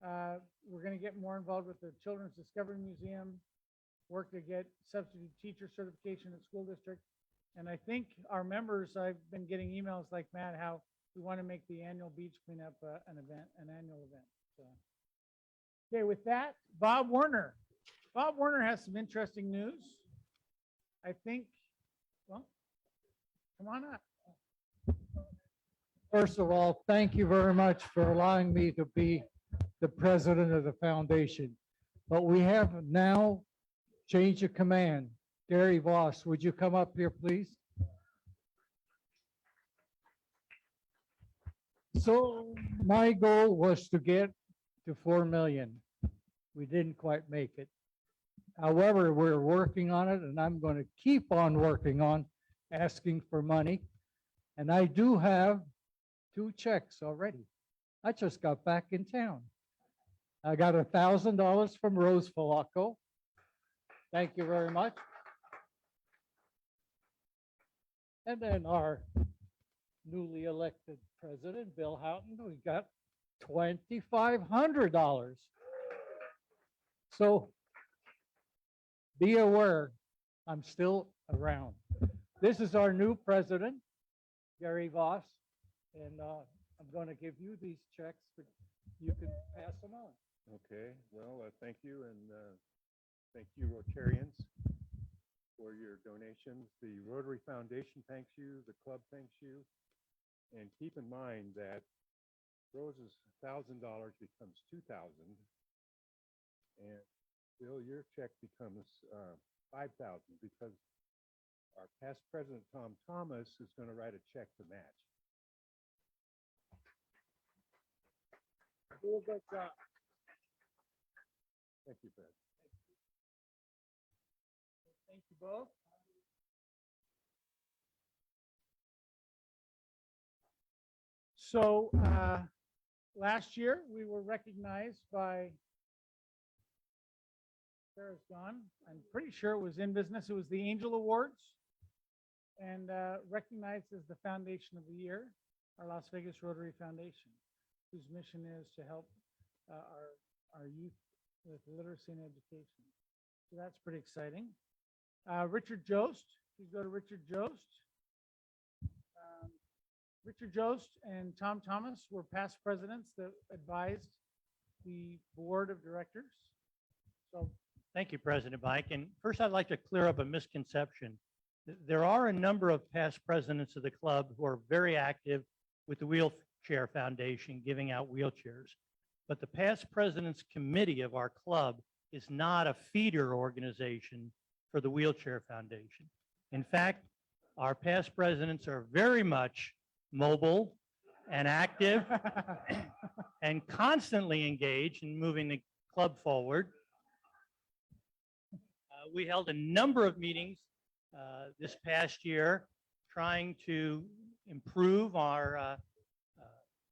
We're going to get more involved with the Children's Discovery Museum, work to get substitute teacher certification at school district. And I think our members, I've been getting emails like Matt, how we want to make the annual beach cleanup an annual event. So, okay, with that, Bob Werner. Bob Werner has some interesting news. I think, well, come on up. First of all, thank you very much for allowing me to be the president of the foundation. But we have now changed of command. Gary Voss, would you come up here, please? So my goal was to get to 4 million. We didn't quite make it. However, we're working on it, and I'm going to keep on working on asking for money. And I do have 2 checks already. I just got back in town. I got $1,000 from Rose Falaco. Thank you very much. And then our newly elected president, Bill Houghton, we got $2,500. So be aware, I'm still around. This is our new president, Gary Voss, and I'm going to give you these checks, but you can pass them on. Okay, well, thank you, and thank you Rotarians for your donations. The Rotary Foundation thanks you, the club thanks you, and keep in mind that Rose's $1,000 becomes $2,000, and Bill, your check becomes $5,000 because our past president, Tom Thomas, is going to write a check to match. Do a good job. Thank you, Fred. Thank you both. So last year, we were recognized by, Sarah's gone. I'm pretty sure it was in business. It was the Angel Awards and recognized as the Foundation of the Year, our Las Vegas Rotary Foundation, whose mission is to help our youth with literacy and education. So that's pretty exciting. Richard Jost, please go to Richard Jost. Richard Jost and Tom Thomas were past presidents that advised the board of directors. So Thank you, President Mike. And first, I'd like to clear up a misconception. There are a number of past presidents of the club who are very active with the Wheelchair Foundation, giving out wheelchairs. But the past presidents committee of our club is not a feeder organization for the Wheelchair Foundation. In fact, our past presidents are very much mobile and active and constantly engaged in moving the club forward. We held a number of meetings this past year trying to improve our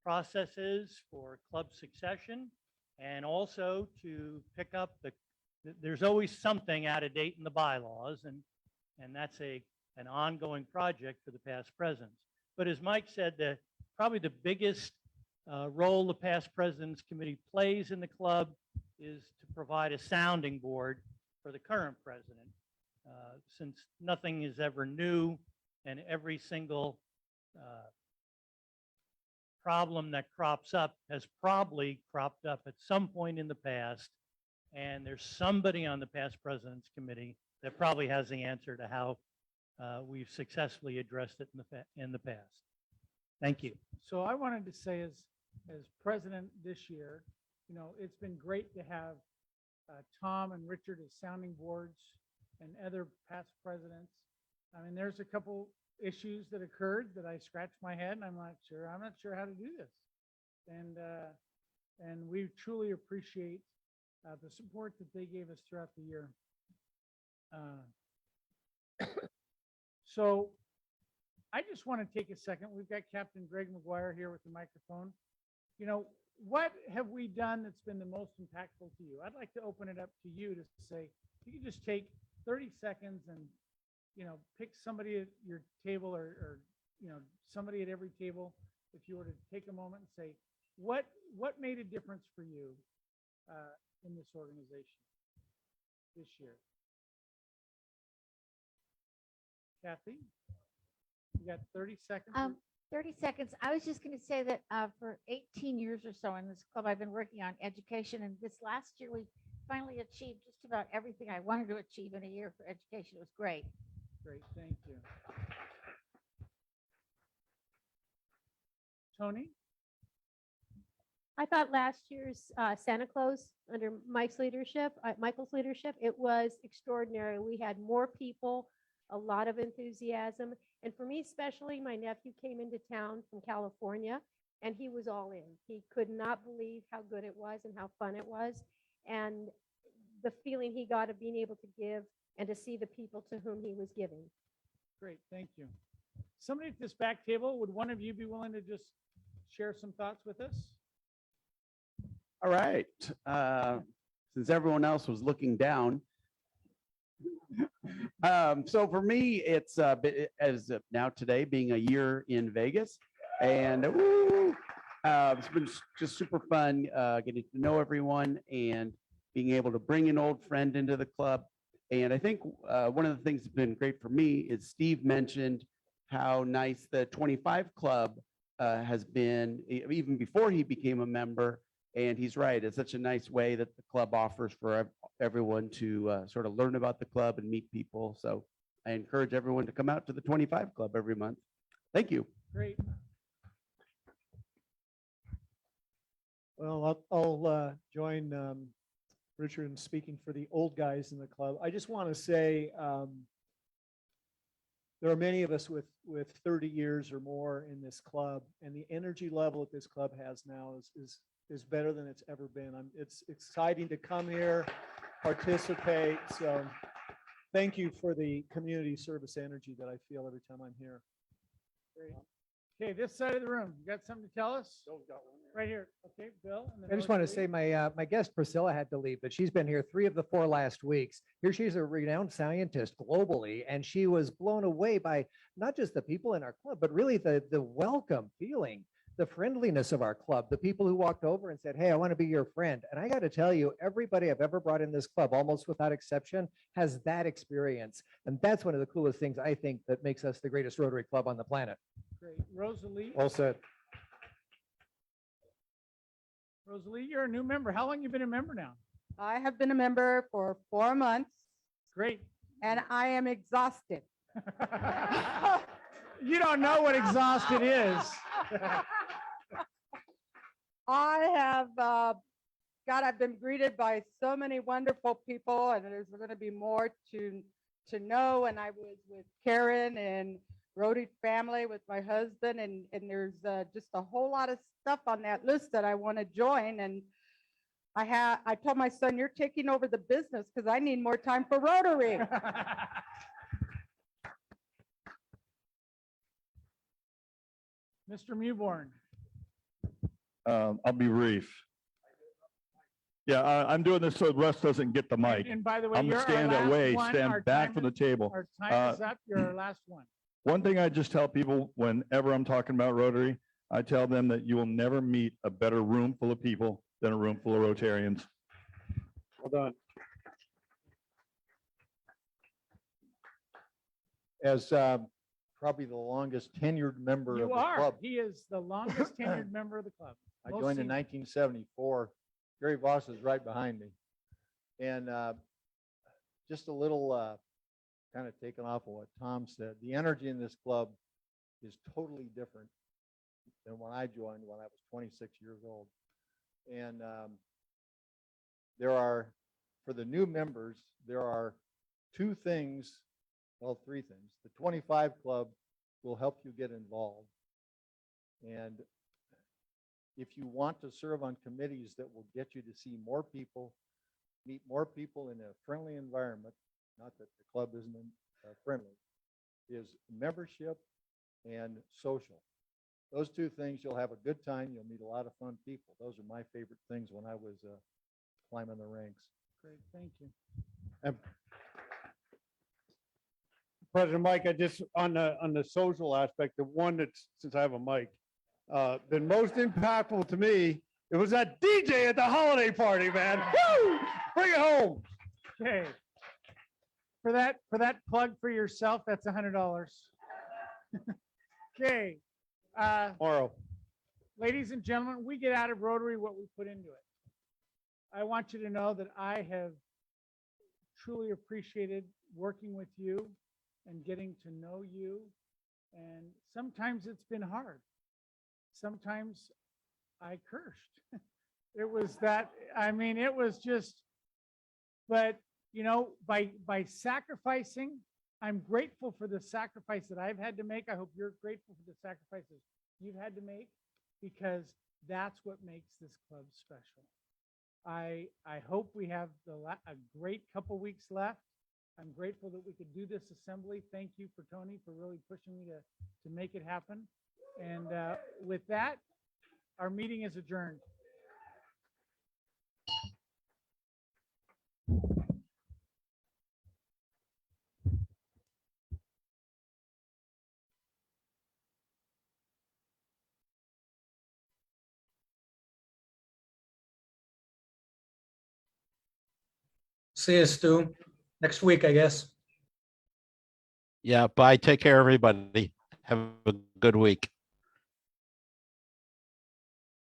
processes for club succession and also to pick up there's always something out of date in the bylaws, and that's an ongoing project for the past presidents. But as Mike said, probably the biggest role the past presidents committee plays in the club is to provide a sounding board for the current president, since nothing is ever new and every single problem that crops up has probably cropped up at some point in the past, and there's somebody on the past presidents committee that probably has the answer to how we've successfully addressed it in the past. Thank you. So I wanted to say as president this year, it's been great to have Tom and Richard as sounding boards and other past presidents. I mean, there's a couple issues that occurred that I scratched my head and I'm not sure how to do this. And we truly appreciate the support that they gave us throughout the year. So I just want to take a second. We've got Captain Greg McGuire here with the microphone. What have we done that's been the most impactful to you? I'd like to open it up to you to say, if you could just take 30 seconds and, pick somebody at your table or somebody at every table. If you were to take a moment and say, what made a difference for you in this organization this year? Kathy, you got 30 seconds. 30 seconds. I was just going to say that for 18 years or so in this club, I've been working on education. And this last year, we finally achieved just about everything I wanted to achieve in a year for education. It was great. Great, thank you. Tony? I thought last year's Santa Claus under Michael's leadership, it was extraordinary. We had more people, a lot of enthusiasm. And for me especially, my nephew came into town from California and he was all in. He could not believe how good it was and how fun it was. And the feeling he got of being able to give and to see the people to whom he was giving. Great, thank you. Somebody at this back table, would one of you be willing to just share some thoughts with us? All right. Since everyone else was looking down. So for me, it's as of now today being a year in Vegas, and it's been just super fun getting to know everyone and being able to bring an old friend into the club. And I think one of the things that's been great for me is Steve mentioned how nice the 25 Club has been even before he became a member. And he's right. It's such a nice way that the club offers for everyone to sort of learn about the club and meet people. So I encourage everyone to come out to the 25 Club every month. Thank you. Great. Well, I'll join Richard in speaking for the old guys in the club. I just want to say there are many of us with 30 years or more in this club, and the energy level that this club has now is better than it's ever been. It's exciting to come here, participate. So thank you for the community service energy that I feel every time I'm here. Great. Okay, this side of the room, you got something to tell us? Right here. Okay, Bill. And then I just want to Rosalie. say my guest Priscilla had to leave, but she's been here 3 of the 4 last weeks. Here she's a renowned scientist globally, and she was blown away by not just the people in our club, but really the welcome feeling, the friendliness of our club, the people who walked over and said, "Hey, I want to be your friend." And I got to tell you, everybody I've ever brought in this club, almost without exception, has that experience. And that's one of the coolest things I think that makes us the greatest Rotary Club on the planet. Great. Rosalie. All said. Rosalie, you're a new member. How long you been a member now? I have been a member for 4 months. Great. And I am exhausted. You don't know what exhausted is. I have, God, I've been greeted by so many wonderful people, and there's going to be more to know. And I was with Karen and Rotary family with my husband, and there's just a whole lot of stuff on that list that I want to join. And I told my son, "You're taking over the business because I need more time for Rotary." Mr. Mewborn. I'll be brief. Yeah, I'm doing this so Russ doesn't get the mic. And by the way, I'm you're gonna our stand last away, one. stand Our back time from the is- table. Our time is up. You're our last one. One thing I just tell people whenever I'm talking about Rotary, I tell them that you will never meet a better room full of people than a room full of Rotarians. Well done. As probably the longest tenured member of You the are. club, He is the longest tenured member of the club. I Most joined in senior. 1974. Gary Voss is right behind me. And just a little kind of taken off of what Tom said. The energy in this club is totally different than when I joined when I was 26 years old. And there are, for the new members, there are two things, well, three things. The 25 Club will help you get involved. And if you want to serve on committees that will get you to see more people, meet more people in a friendly environment, not that the club isn't friendly, is membership and social. Those two things, you'll have a good time. You'll meet a lot of fun people. Those are my favorite things when I was climbing the ranks. Great, thank you. And President Mike, I just, on the social aspect, the one that's, since I have a mic, been most impactful to me, it was that DJ at the holiday party, man. Woo! Bring it home. Okay. For that plug for yourself, that's $100. Okay. Tomorrow. Ladies and gentlemen, we get out of Rotary what we put into it. I want you to know that I have truly appreciated working with you and getting to know you. And sometimes it's been hard. Sometimes I cursed. It was that, I mean, it was just, but you know, by sacrificing, I'm grateful for the sacrifice that I've had to make. I hope you're grateful for the sacrifices you've had to make, because that's what makes this club special. I hope we have a great couple weeks left. I'm grateful that we could do this assembly. Thank you for Tony for really pushing me to make it happen. And with that, our meeting is adjourned. See you, Stu. Next week, I guess. Yeah, bye. Take care, everybody. Have a good week.